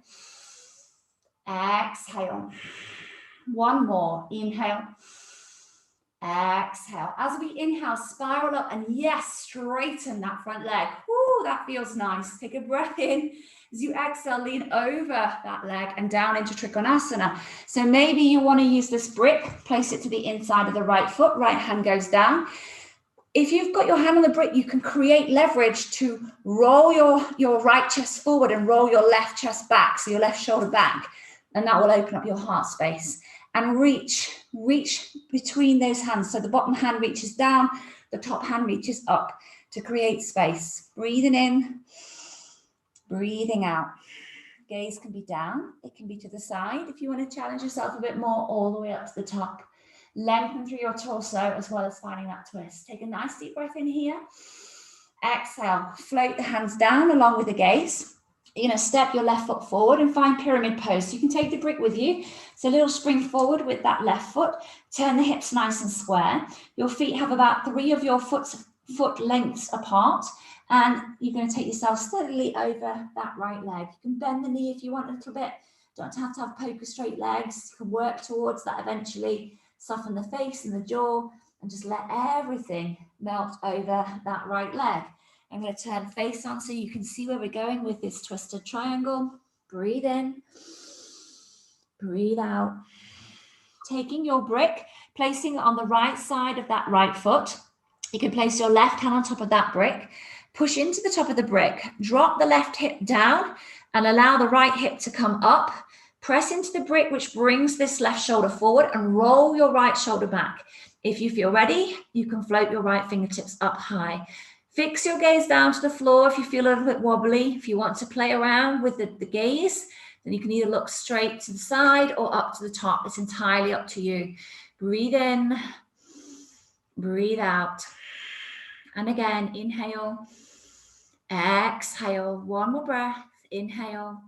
Exhale. One more. Inhale. Exhale. As we inhale, spiral up and yes, straighten that front leg. Woo, that feels nice. Take a breath in. As you exhale, lean over that leg and down into Trikonasana. So maybe you want to use this brick, place it to the inside of the right foot, right hand goes down. If you've got your hand on the brick, you can create leverage to roll your right chest forward and roll your left chest back, so your left shoulder back, and that will open up your heart space. And reach between those hands. So the bottom hand reaches down, the top hand reaches up to create space. Breathing in, breathing out. Gaze can be down, it can be to the side if you want to challenge yourself a bit more, all the way up to the top. Lengthen through your torso as well as finding that twist. Take a nice deep breath in here. Exhale, float the hands down along with the gaze. You're going to step your left foot forward and find pyramid pose. So you can take the brick with you. So a little spring forward with that left foot. Turn the hips nice and square. Your feet have about 3 of your foot lengths apart. And you're going to take yourself steadily over that right leg. You can bend the knee if you want a little bit. Don't have to have poker straight legs. You can work towards that eventually. Soften the face and the jaw and just let everything melt over that right leg. I'm going to turn face on so you can see where we're going with this twisted triangle. Breathe in, breathe out. Taking your brick, placing it on the right side of that right foot. You can place your left hand on top of that brick. Push into the top of the brick. Drop the left hip down and allow the right hip to come up. Press into the brick, which brings this left shoulder forward, and roll your right shoulder back. If you feel ready, you can float your right fingertips up high. Fix your gaze down to the floor if you feel a little bit wobbly. If you want to play around with the gaze, then you can either look straight to the side or up to the top. It's entirely up to you. Breathe in, breathe out. And again, inhale, exhale. One more breath, inhale.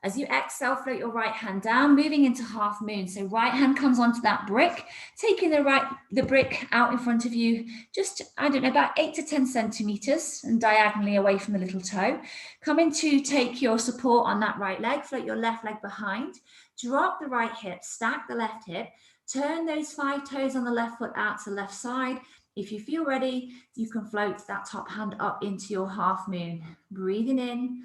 As you exhale, float your right hand down, moving into half moon. So right hand comes onto that brick, taking the brick out in front of you, just, I don't know, about 8 to 10 centimeters and diagonally away from the little toe. Coming to take your support on that right leg, float your left leg behind, drop the right hip, stack the left hip, turn those 5 toes on the left foot out to the left side. If you feel ready, you can float that top hand up into your half moon. Breathing in,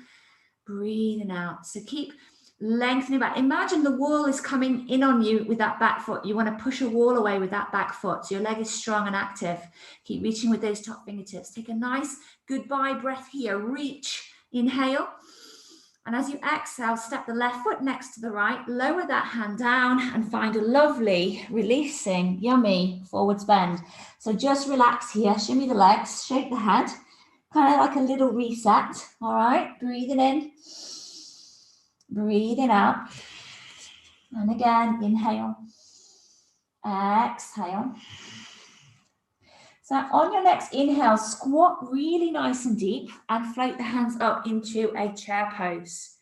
breathing out. So keep lengthening back. Imagine the wall is coming in on you with that back foot. You want to push a wall away with that back foot. So your leg is strong and active. Keep reaching with those top fingertips. Take a nice goodbye breath here. Reach, inhale. And as you exhale, step the left foot next to the right, lower that hand down and find a lovely, releasing, yummy forwards bend. So just relax here, shimmy the legs, shake the head. Kind of like a little reset, all right? Breathing in, breathing out. And again, inhale, exhale. So on your next inhale, squat really nice and deep and float the hands up into a chair pose.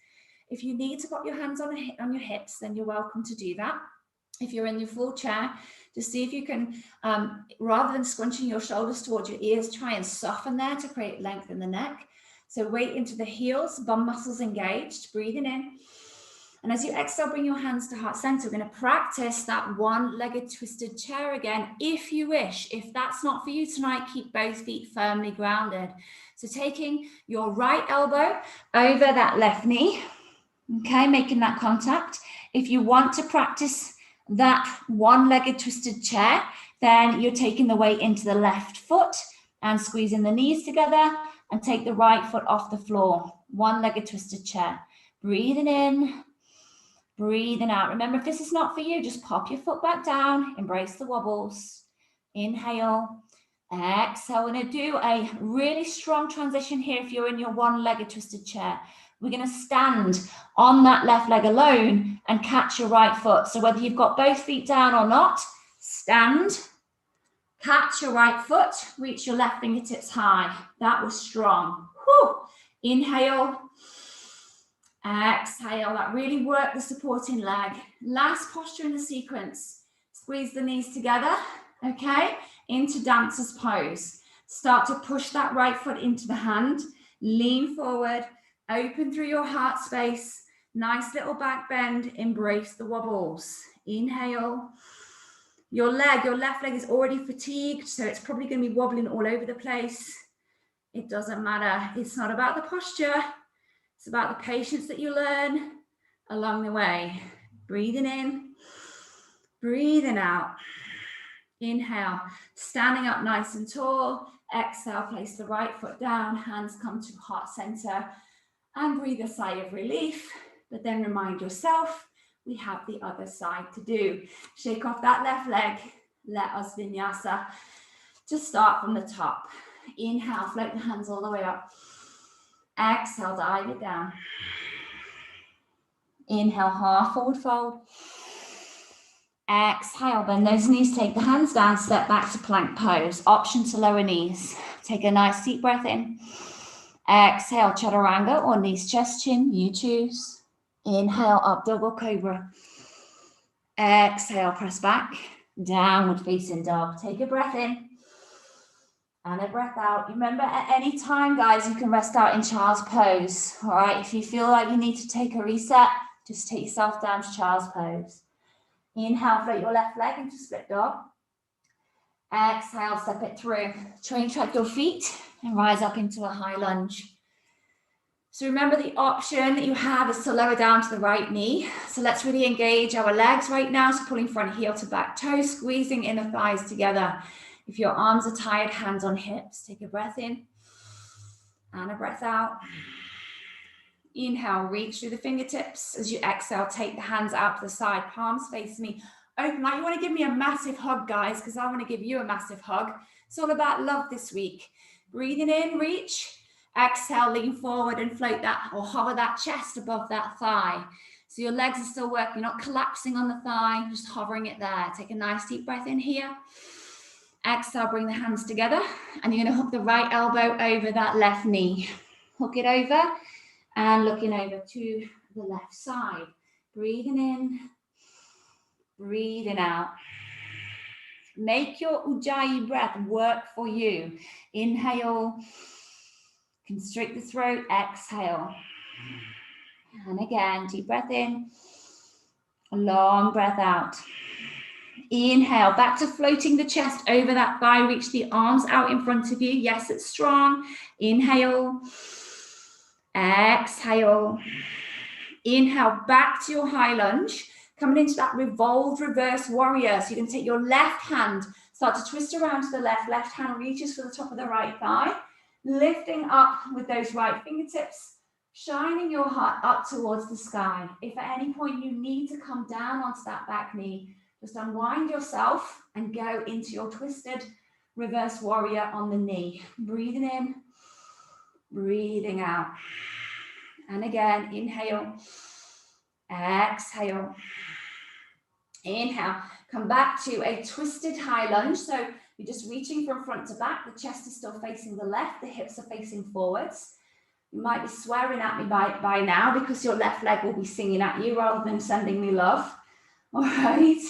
If you need to put your hands on your hips, then you're welcome to do that. If you're in your full chair, just see if you can, rather than scrunching your shoulders towards your ears, try and soften there to create length in the neck. So weight into the heels, bum muscles engaged, breathing in. And as you exhale, bring your hands to heart center. We're going to practice that one-legged twisted chair again, if you wish. If that's not for you tonight, keep both feet firmly grounded. So taking your right elbow over that left knee, okay, making that contact. If you want to practice that one-legged twisted chair, then you're taking the weight into the left foot and squeezing the knees together and take the right foot off the floor. One-legged twisted chair. Breathing in, breathing out. Remember, if this is not for you, just pop your foot back down, embrace the wobbles. Inhale, exhale. We're going to do a really strong transition here if you're in your one-legged twisted chair. We're going to stand on that left leg alone and catch your right foot. So whether you've got both feet down or not, stand, catch your right foot, reach your left fingertips high. That was strong. Whew. Inhale, exhale. That really worked the supporting leg. Last posture in the sequence. Squeeze the knees together, okay, into dancer's pose. Start to push that right foot into the hand. Lean forward, open through your heart space. Nice little back bend. Embrace the wobbles. Inhale. Your left leg is already fatigued, so it's probably going to be wobbling all over the place. It doesn't matter. It's not about the posture. It's about the patience that you learn along the way. Breathing in, breathing out. Inhale, standing up nice and tall. Exhale, place the right foot down, hands come to heart center, and breathe a sigh of relief. But then remind yourself, we have the other side to do. Shake off that left leg. Let us vinyasa. Just start from the top. Inhale, float the hands all the way up. Exhale, dive it down. Inhale, half forward fold. Exhale, bend those knees, take the hands down, step back to plank pose. Option to lower knees. Take a nice deep breath in. Exhale, chaturanga or knees, chest, chin, you choose. Inhale, up dog or cobra. Exhale, press back. Downward facing dog. Take a breath in and a breath out. Remember, at any time, guys, you can rest out in child's pose. All right, if you feel like you need to take a reset, just take yourself down to child's pose. Inhale, float your left leg into split dog. Exhale, step it through. Train track your feet and rise up into a high lunge. So remember, the option that you have is to lower down to the right knee. So let's really engage our legs right now. So pulling front heel to back toe, squeezing inner thighs together. If your arms are tired, hands on hips. Take a breath in and a breath out. Inhale, reach through the fingertips. As you exhale, take the hands out to the side, palms face me. Open like you want to give me a massive hug, guys, because I want to give you a massive hug. It's all about love this week. Breathing in, reach. Exhale, lean forward and float that or hover that chest above that thigh. So your legs are still working, you're not collapsing on the thigh, just hovering it there. Take a nice deep breath in here. Exhale, bring the hands together and you're going to hook the right elbow over that left knee. Hook it over and looking over to the left side. Breathing in, breathing out. Make your Ujjayi breath work for you. Inhale. Constrict the throat, exhale. And again, deep breath in, a long breath out. Inhale, back to floating the chest over that thigh, reach the arms out in front of you. Yes, it's strong. Inhale, exhale. Inhale, back to your high lunge, coming into that revolved reverse warrior. So you can take your left hand, start to twist around to the left hand reaches for the top of the right thigh. Lifting up with those right fingertips, shining your heart up towards the sky. If at any point you need to come down onto that back knee, just unwind yourself and go into your twisted reverse warrior on the knee. Breathing in, breathing out. And again, inhale, exhale. Inhale, come back to a twisted high lunge. So you're just reaching from front to back. The chest is still facing the left. The hips are facing forwards. You might be swearing at me by now because your left leg will be singing at you rather than sending me love. All right.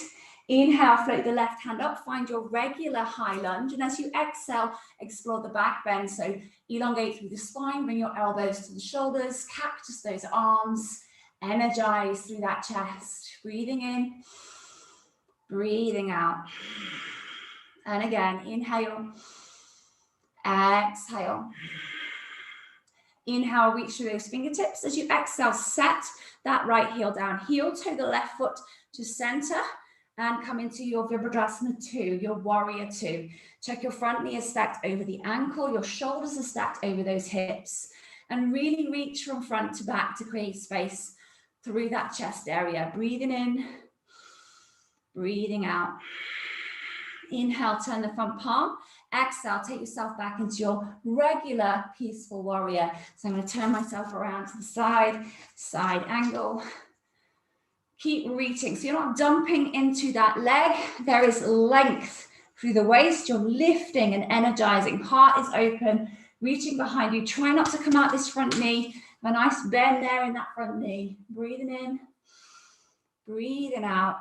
Inhale, float the left hand up. Find your regular high lunge. And as you exhale, explore the back bend. So elongate through the spine. Bring your elbows to the shoulders. Cactus those arms. Energize through that chest. Breathing in. Breathing out. And again, inhale, exhale. Inhale, reach through those fingertips. As you exhale, set that right heel down. Heel toe the left foot to center and come into your Virabhadrasana 2, your warrior 2. Check your front knee is stacked over the ankle. Your shoulders are stacked over those hips. And really reach from front to back to create space through that chest area. Breathing in, breathing out. Inhale, turn the front palm. Exhale, take yourself back into your regular peaceful warrior. So I'm going to turn myself around to the side angle. Keep reaching. So you're not dumping into that leg. There is length through the waist. You're lifting and energizing. Heart is open, reaching behind you. Try not to come out this front knee. Have a nice bend there in that front knee. Breathing in, breathing out.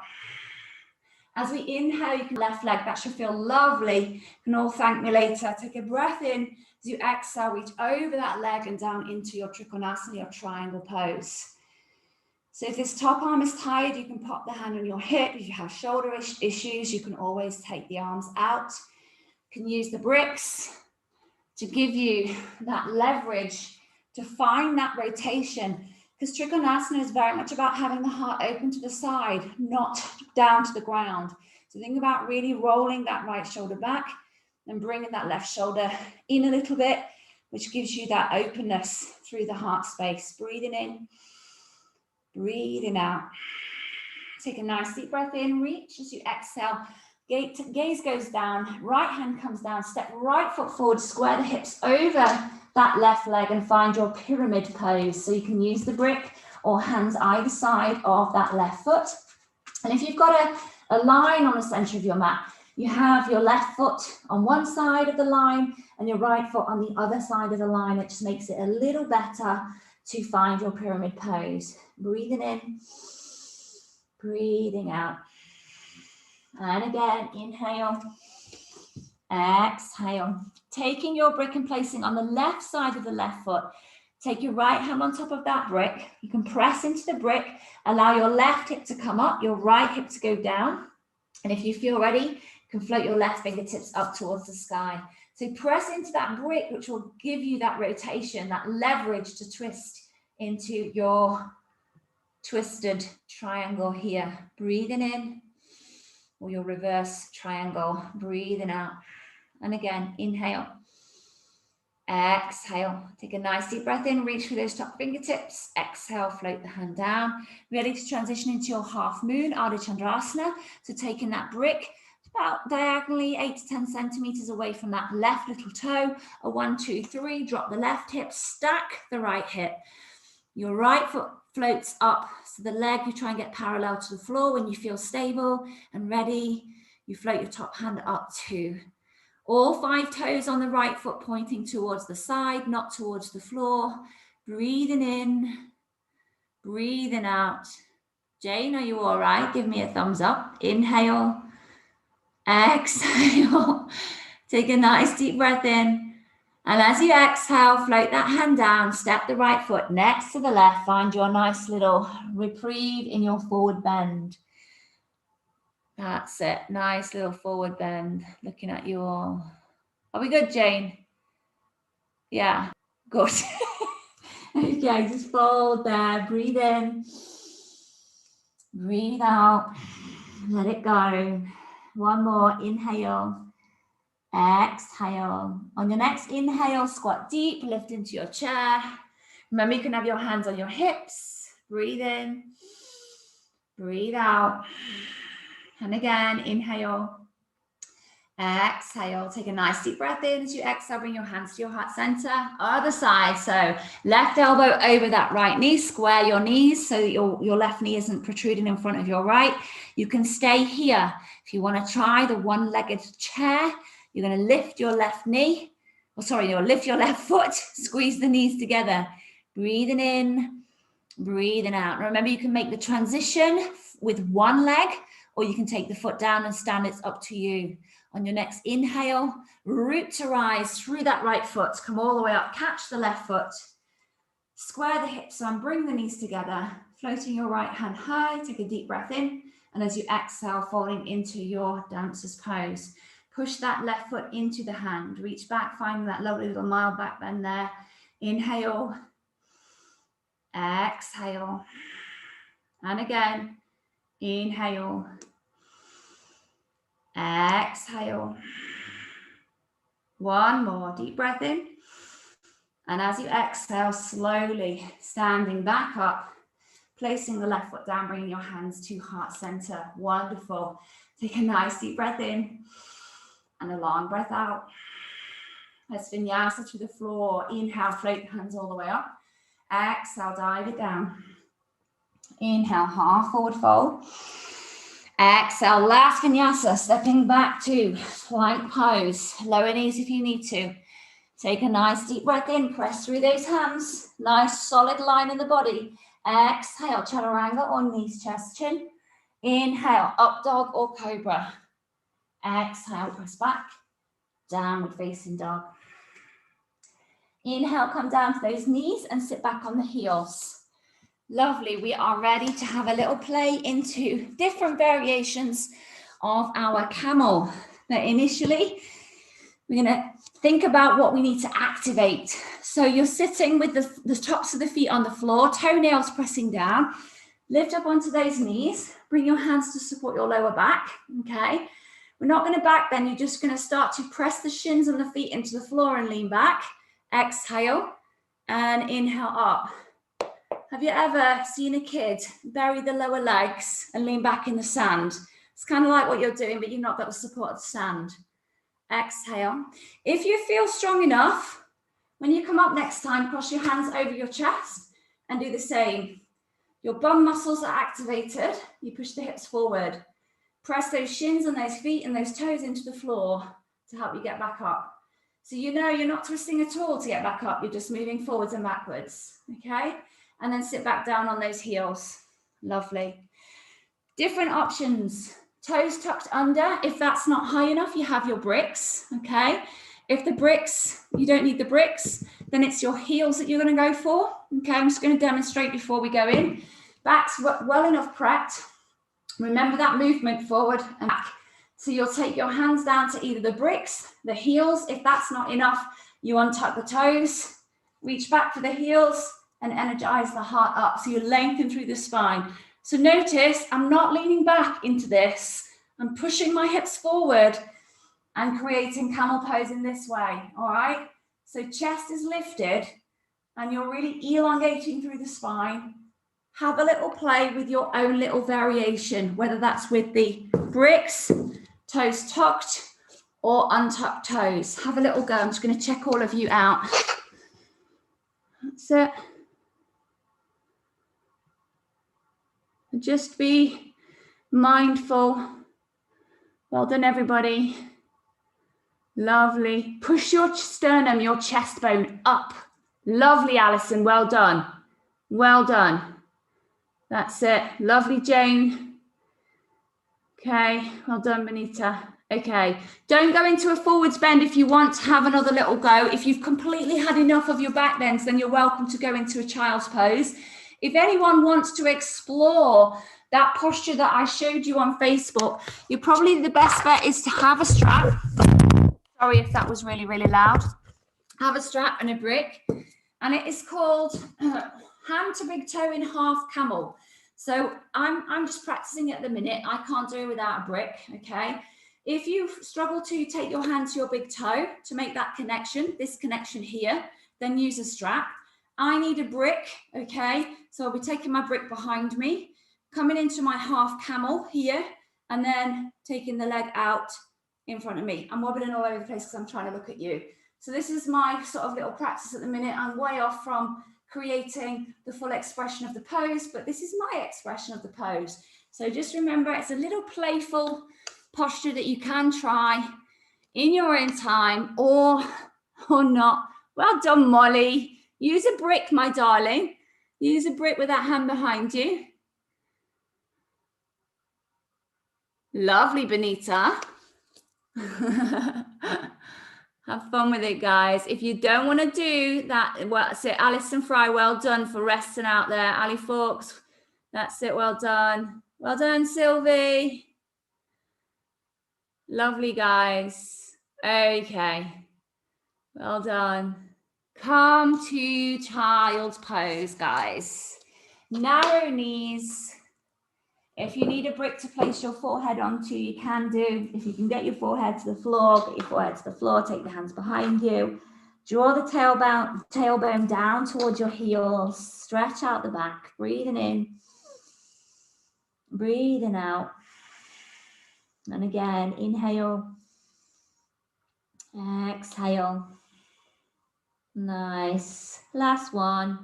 As we inhale, you can left leg, that should feel lovely. You can all thank me later. Take a breath in. As you exhale, reach over that leg and down into your Trikonasana, your triangle pose. So if this top arm is tired, you can pop the hand on your hip. If you have shoulder issues, you can always take the arms out. You can use the bricks to give you that leverage to find that rotation, because Trikonasana is very much about having the heart open to the side, not down to the ground. So think about really rolling that right shoulder back and bringing that left shoulder in a little bit, which gives you that openness through the heart space. Breathing in, breathing out. Take a nice deep breath in, reach as you exhale. Gaze goes down, right hand comes down, step right foot forward, square the hips over that left leg and find your pyramid pose. So you can use the brick or hands either side of that left foot. And if you've got a line on the center of your mat, you have your left foot on one side of the line and your right foot on the other side of the line. It just makes it a little better to find your pyramid pose. Breathing in, breathing out. And again, inhale, exhale. Taking your brick and placing on the left side of the left foot. Take your right hand on top of that brick. You can press into the brick, allow your left hip to come up, your right hip to go down. And if you feel ready, you can float your left fingertips up towards the sky. So press into that brick, which will give you that rotation, that leverage to twist into your twisted triangle here. Breathing in, or your reverse triangle, breathing out. And again, inhale, exhale. Take a nice deep breath in, reach for those top fingertips. Exhale, float the hand down. Ready to transition into your half moon, Ardha Chandrasana. So taking that brick about diagonally 8 to 10 centimeters away from that left little toe. A 1, 2, 3, drop the left hip, stack the right hip. Your right foot floats up, so the leg, you try and get parallel to the floor. When you feel stable and ready, you float your top hand up too. All 5 toes on the right foot pointing towards the side, not towards the floor. Breathing in, breathing out. Jane, are you all right? Give me a thumbs up. Inhale, exhale. Take a nice deep breath in. And as you exhale, float that hand down, step the right foot next to the left, find your nice little reprieve in your forward bend. That's it, nice little forward bend, looking at you all. Are we good, Jane? Yeah, good. Okay, just fold there, breathe in, breathe out, let it go. One more, inhale. Exhale. On your next inhale, squat deep, lift into your chair. Remember, you can have your hands on your hips. Breathe in, breathe out. And again, inhale, exhale. Take a nice deep breath in. As you exhale, bring your hands to your heart center. Other side. So left elbow over that right knee. Square your knees so that your left knee isn't protruding in front of your right. You can stay here. If you want to try the one-legged chair, you're going to lift your left knee, you'll lift your left foot, squeeze the knees together. Breathing in, breathing out. Remember, you can make the transition with one leg, or you can take the foot down and stand. It's up to you. On your next inhale, root to rise through that right foot. Come all the way up, catch the left foot. Square the hips on, bring the knees together. Floating your right hand high, take a deep breath in. And as you exhale, falling into your dancer's pose. Push that left foot into the hand. Reach back, finding that lovely little mild back bend there. Inhale. Exhale. And again. Inhale. Exhale. One more. Deep breath in. And as you exhale, slowly standing back up, placing the left foot down, bringing your hands to heart center. Wonderful. Take a nice deep breath in. And a long breath out. Let's vinyasa to the floor. Inhale, float the hands all the way up. Exhale, dive it down. Inhale, half forward fold. Exhale, last vinyasa, stepping back to plank pose. Lower knees if you need to. Take a nice deep breath in, press through those hands. Nice solid line in the body. Exhale, chaturanga or knees, chest, chin. Inhale, up dog or cobra. Exhale, press back, downward facing dog. Inhale, come down to those knees and sit back on the heels. Lovely, we are ready to have a little play into different variations of our camel. Now, initially, we're gonna think about what we need to activate. So you're sitting with the tops of the feet on the floor, toenails pressing down, lift up onto those knees, bring your hands to support your lower back, okay? We're not gonna back bend, you're just gonna start to press the shins and the feet into the floor and lean back. Exhale and inhale up. Have you ever seen a kid bury the lower legs and lean back in the sand? It's kind of like what you're doing, but you've not got the support of the sand. Exhale. If you feel strong enough, when you come up next time, cross your hands over your chest and do the same. Your bum muscles are activated. You push the hips forward. Press those shins and those feet and those toes into the floor to help you get back up. So you know you're not twisting at all to get back up. You're just moving forwards and backwards, okay? And then sit back down on those heels. Lovely. Different options. Toes tucked under. If that's not high enough, you have your bricks, okay? If the bricks, you don't need the bricks, then it's your heels that you're going to go for, okay? I'm just going to demonstrate before we go in. Back's well enough prepped. Remember that movement forward and back. So you'll take your hands down to either the bricks, the heels. If that's not enough, you untuck the toes, reach back for the heels and energize the heart up. So you lengthen through the spine. So notice I'm not leaning back into this. I'm pushing my hips forward and creating camel pose in this way, all right? So chest is lifted and you're really elongating through the spine. Have a little play with your own little variation, whether that's with the bricks, toes tucked or untucked toes. Have a little go. I'm just going to check all of you out. That's it. Just be mindful. Well done, everybody. Lovely. Push your sternum, your chest bone up. Lovely, Alison. Well done. Well done. That's it. Lovely, Jane. Okay. Well done, Benita. Okay. Don't go into a forwards bend if you want to have another little go. If you've completely had enough of your back bends, then you're welcome to go into a child's pose. If anyone wants to explore that posture that I showed you on Facebook, you're probably the best bet is to have a strap. Sorry if that was really, really loud. Have a strap and a brick. And it is called hand to big toe in half camel. So I'm just practicing at the minute. I can't do it without a brick, okay? If you struggle to take your hand to your big toe to make that connection, this connection here, then use a strap. I need a brick, okay? So I'll be taking my brick behind me, coming into my half camel here, and then taking the leg out in front of me. I'm wobbling all over the place because I'm trying to look at you. So this is my sort of little practice at the minute. I'm way off from creating the full expression of the pose, but this is my expression of the pose. So just remember, it's a little playful posture that you can try in your own time or not. Well done, Molly. Use a brick, my darling. Use a brick with that hand behind you. Lovely, Benita. Have fun with it, guys. If you don't want to do that, well, that's it. Alison Fry, well done for resting out there. Ali Fawkes, that's it. Well done. Well done, Sylvie. Lovely, guys. Okay. Well done. Come to child's pose, guys. Narrow knees. If you need a brick to place your forehead onto, you can do. If you can get your forehead to the floor, get your forehead to the floor, take the hands behind you. Draw the tailbone down towards your heels. Stretch out the back, breathing in, breathing out. And again, inhale, exhale. Nice. Last one.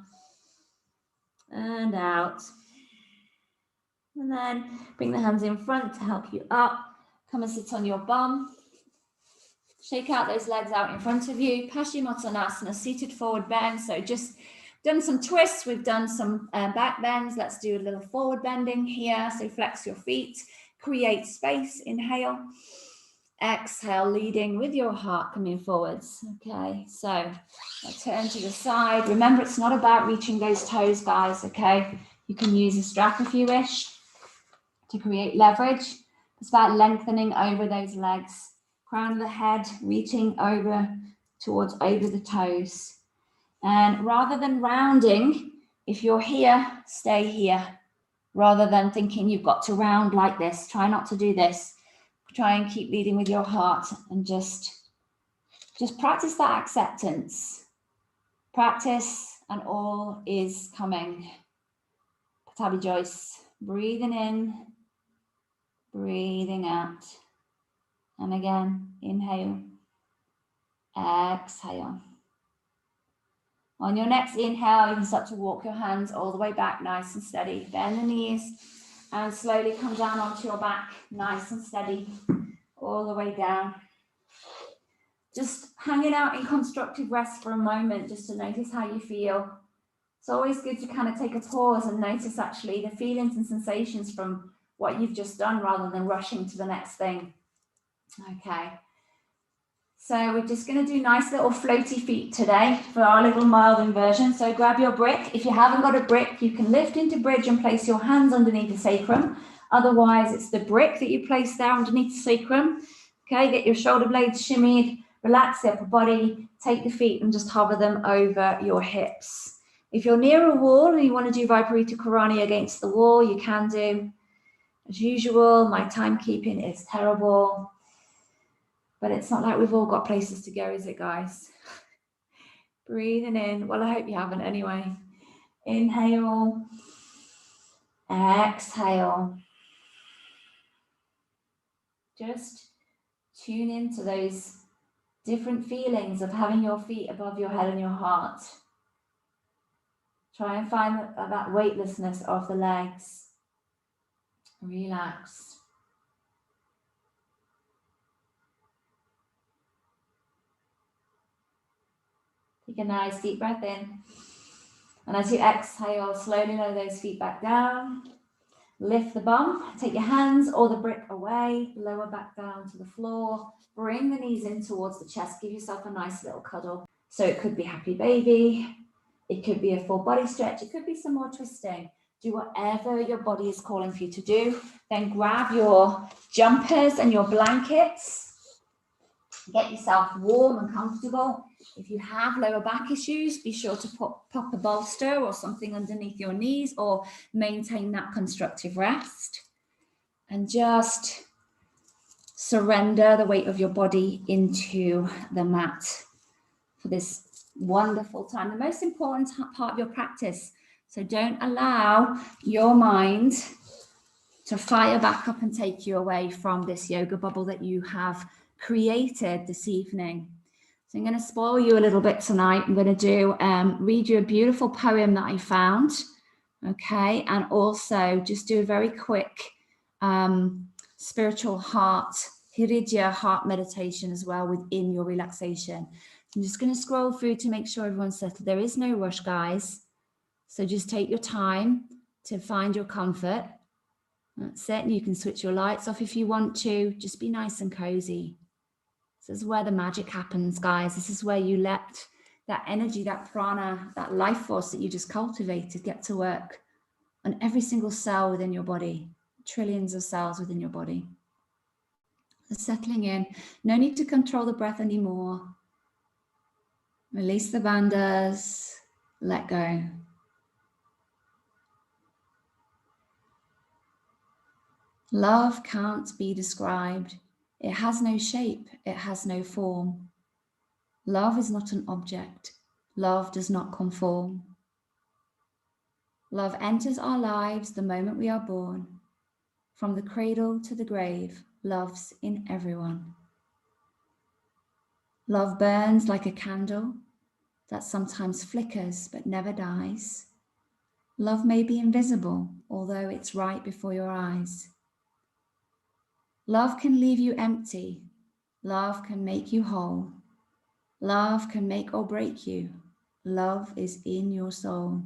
And out. And then bring the hands in front to help you up. Come and sit on your bum. Shake out those legs out in front of you. Paschimottanasana, seated forward bend. So just done some twists, we've done some back bends. Let's do a little forward bending here. So flex your feet, create space, inhale, exhale, leading with your heart coming forwards. Okay, so I turn to the side. Remember, it's not about reaching those toes, guys, okay? You can use a strap if you wish to create leverage. It's about lengthening over those legs, crown of the head, reaching over towards over the toes. And rather than rounding, if you're here, stay here. Rather than thinking you've got to round like this, try not to do this. Try and keep leading with your heart and just practice that acceptance. Practice and all is coming. Patabi Joyce, breathing in, breathing out. And again, inhale, exhale. On your next inhale, you can start to walk your hands all the way back, nice and steady. Bend the knees and slowly come down onto your back, nice and steady, all the way down. Just hanging out in constructive rest for a moment, just to notice how you feel. It's always good to kind of take a pause and notice actually the feelings and sensations from what you've just done rather than rushing to the next thing. Okay. So we're just going to do nice little floaty feet today for our little mild inversion. So grab your brick. If you haven't got a brick, you can lift into bridge and place your hands underneath the sacrum. Otherwise, it's the brick that you place there underneath the sacrum. Okay, get your shoulder blades shimmied, relax the upper body, take the feet and just hover them over your hips. If you're near a wall and you want to do Viparita Karani against the wall, you can do. As usual, my timekeeping is terrible. But it's not like we've all got places to go, is it, guys? Breathing in. Well, I hope you haven't anyway. Inhale. Exhale. Just tune into those different feelings of having your feet above your head and your heart. Try and find that weightlessness of the legs. Relax. Take a nice deep breath in. And as you exhale, slowly lower those feet back down. Lift the bum, take your hands or the brick away, lower back down to the floor. Bring the knees in towards the chest. Give yourself a nice little cuddle. So it could be happy baby. It could be a full body stretch. It could be some more twisting. Do whatever your body is calling for you to do. Then grab your jumpers and your blankets. Get yourself warm and comfortable. If you have lower back issues, be sure to pop a bolster or something underneath your knees or maintain that constructive rest. And just surrender the weight of your body into the mat for this wonderful time. The most important part of your practice. So don't allow your mind to fire back up and take you away from this yoga bubble that you have created this evening. So I'm going to spoil you a little bit tonight. I'm going to read you a beautiful poem that I found, okay, and also just do a very quick spiritual heart, Hiridya heart meditation as well within your relaxation. I'm just going to scroll through to make sure everyone's settled. There is no rush, guys, so just take your time to find your comfort. That's it. And you can switch your lights off if you want to. Just be nice and cozy. This is where the magic happens, guys. This is where you let that energy, that prana, that life force that you just cultivated get to work on every single cell within your body, trillions of cells within your body. So settling in, no need to control the breath anymore. Release the bandhas, let go. Love can't be described. It has no shape, it has no form. Love is not an object. Love does not conform. Love enters our lives the moment we are born. From the cradle to the grave, love's in everyone. Love burns like a candle that sometimes flickers but never dies. Love may be invisible, although it's right before your eyes. Love can leave you empty. Love can make you whole. Love can make or break you. Love is in your soul.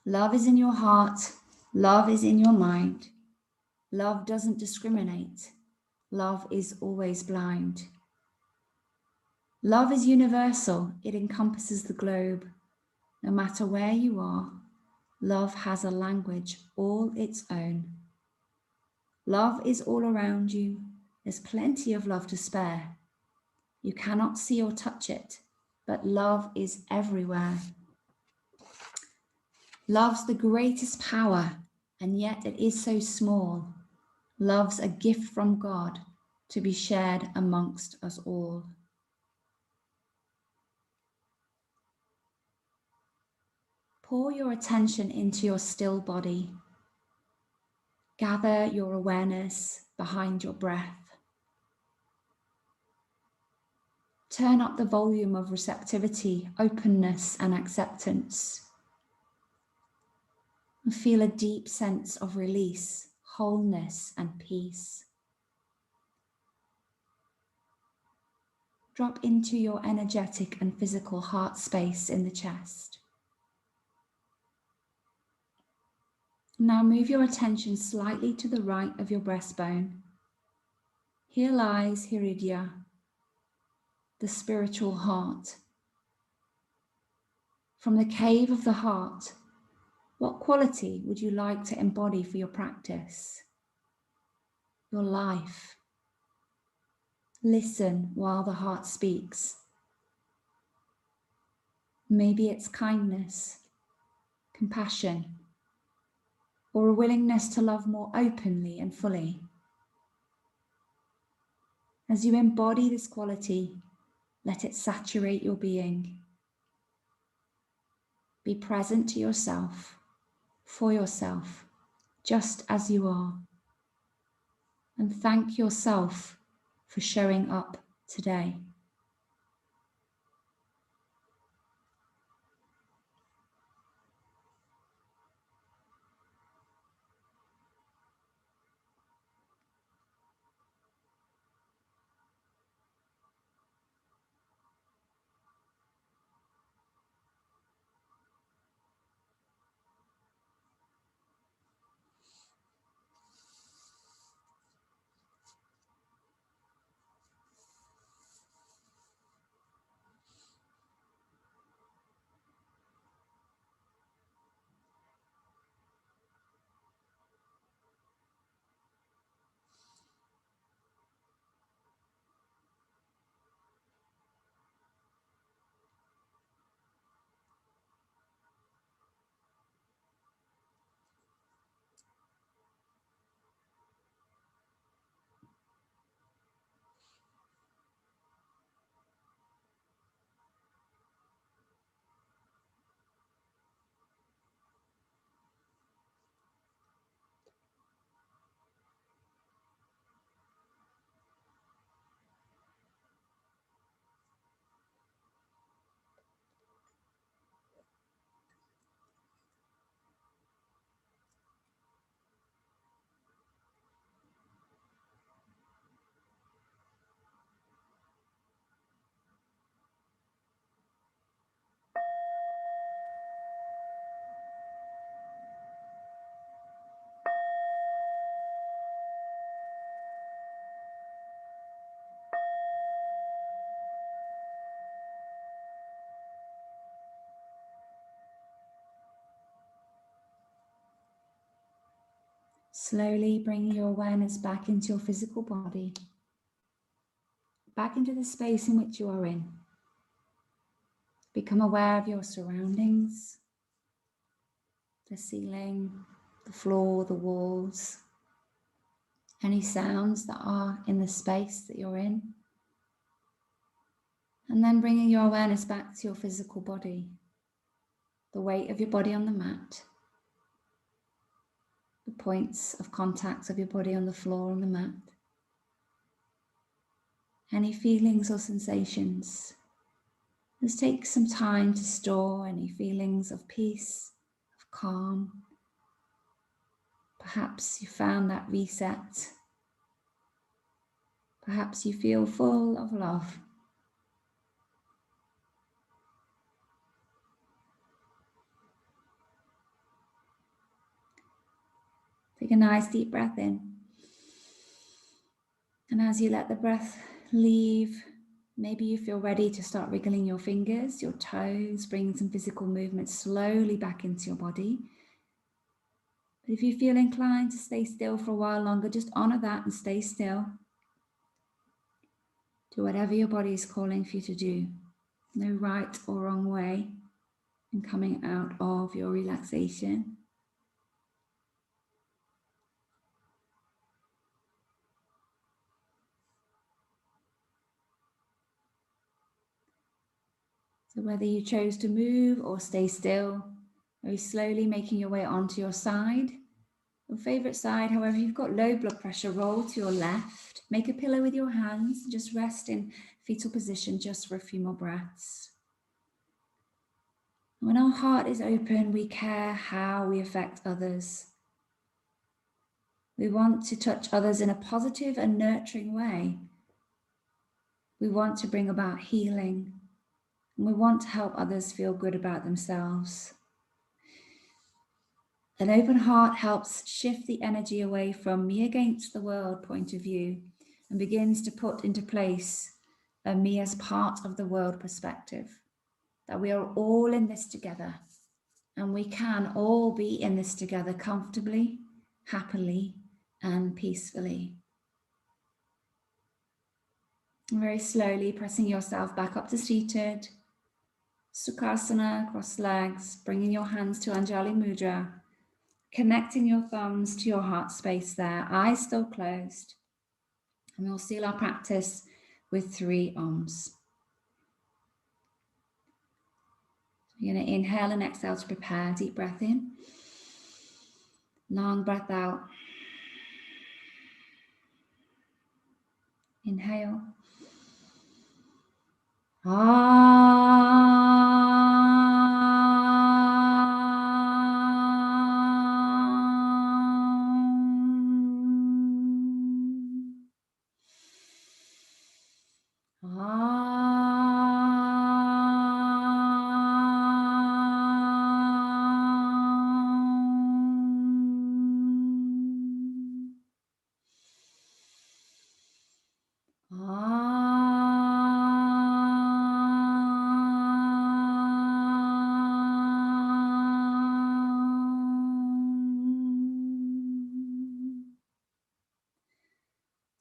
Love is in your heart. Love is in your mind. Love doesn't discriminate. Love is always blind. Love is universal. It encompasses the globe. No matter where you are, love has a language all its own. Love is all around you. There's plenty of love to spare. You cannot see or touch it, but love is everywhere. Love's the greatest power, and yet it is so small. Love's a gift from God to be shared amongst us all. Pour your attention into your still body. Gather your awareness behind your breath. Turn up the volume of receptivity, openness, and acceptance. And feel a deep sense of release, wholeness, and peace. Drop into your energetic and physical heart space in the chest. Now move your attention slightly to the right of your breastbone. Here lies Hridaya, the spiritual heart. From the cave of the heart, what quality would you like to embody for your practice? Your life. Listen while the heart speaks. Maybe it's kindness, compassion, or a willingness to love more openly and fully. As you embody this quality, let it saturate your being. Be present to yourself, for yourself, just as you are. And thank yourself for showing up today. Slowly bring your awareness back into your physical body, back into the space in which you are in. Become aware of your surroundings, the ceiling, the floor, the walls, any sounds that are in the space that you're in. And then bringing your awareness back to your physical body, the weight of your body on the mat, the points of contact of your body on the floor on the mat. Any feelings or sensations. Let's take some time to store any feelings of peace, of calm. Perhaps you found that reset. Perhaps you feel full of love. Take a nice deep breath in. And as you let the breath leave, maybe you feel ready to start wriggling your fingers, your toes, bringing some physical movement slowly back into your body. But if you feel inclined to stay still for a while longer, just honor that and stay still. Do whatever your body is calling for you to do. No right or wrong way in coming out of your relaxation. So whether you chose to move or stay still, very slowly making your way onto your side, your favorite side. However, if you've got low blood pressure, roll to your left, make a pillow with your hands, just rest in fetal position just for a few more breaths. When our heart is open, we care how we affect others. We want to touch others in a positive and nurturing way. We want to bring about healing, and we want to help others feel good about themselves. An open heart helps shift the energy away from me against the world point of view and begins to put into place a me as part of the world perspective, that we are all in this together and we can all be in this together comfortably, happily, and peacefully. And very slowly pressing yourself back up to seated, Sukhasana, cross legs, bringing your hands to Anjali Mudra, connecting your thumbs to your heart space there, eyes still closed. And we'll seal our practice with 3 Oms. You're going to inhale and exhale to prepare. Deep breath in. Long breath out. Inhale.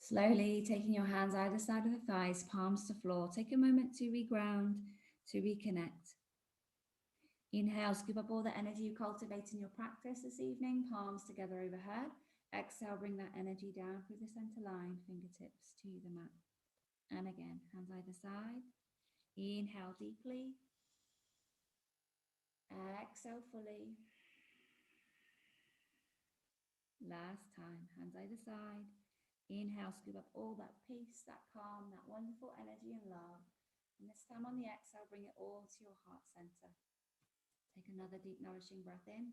Slowly taking your hands either side of the thighs, palms to floor. Take a moment to reground, to reconnect. Inhale, scoop up all the energy you cultivate in your practice this evening, palms together overhead. Exhale, bring that energy down through the center line, fingertips to the mat. And again, hands either side. Inhale deeply. Exhale fully. Last time, hands either side. Inhale, scoop up all that peace, that calm, that wonderful energy and love. And this time on the exhale, bring it all to your heart center. Take another deep, nourishing breath in.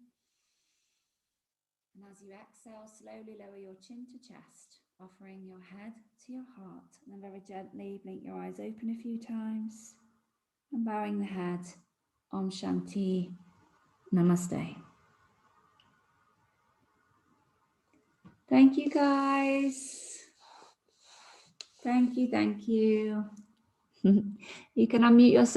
And as you exhale, slowly lower your chin to chest, offering your head to your heart. And then very gently blink your eyes open a few times. And bowing the head, Om Shanti, Namaste. Thank you, guys. Thank you. You can unmute yourself.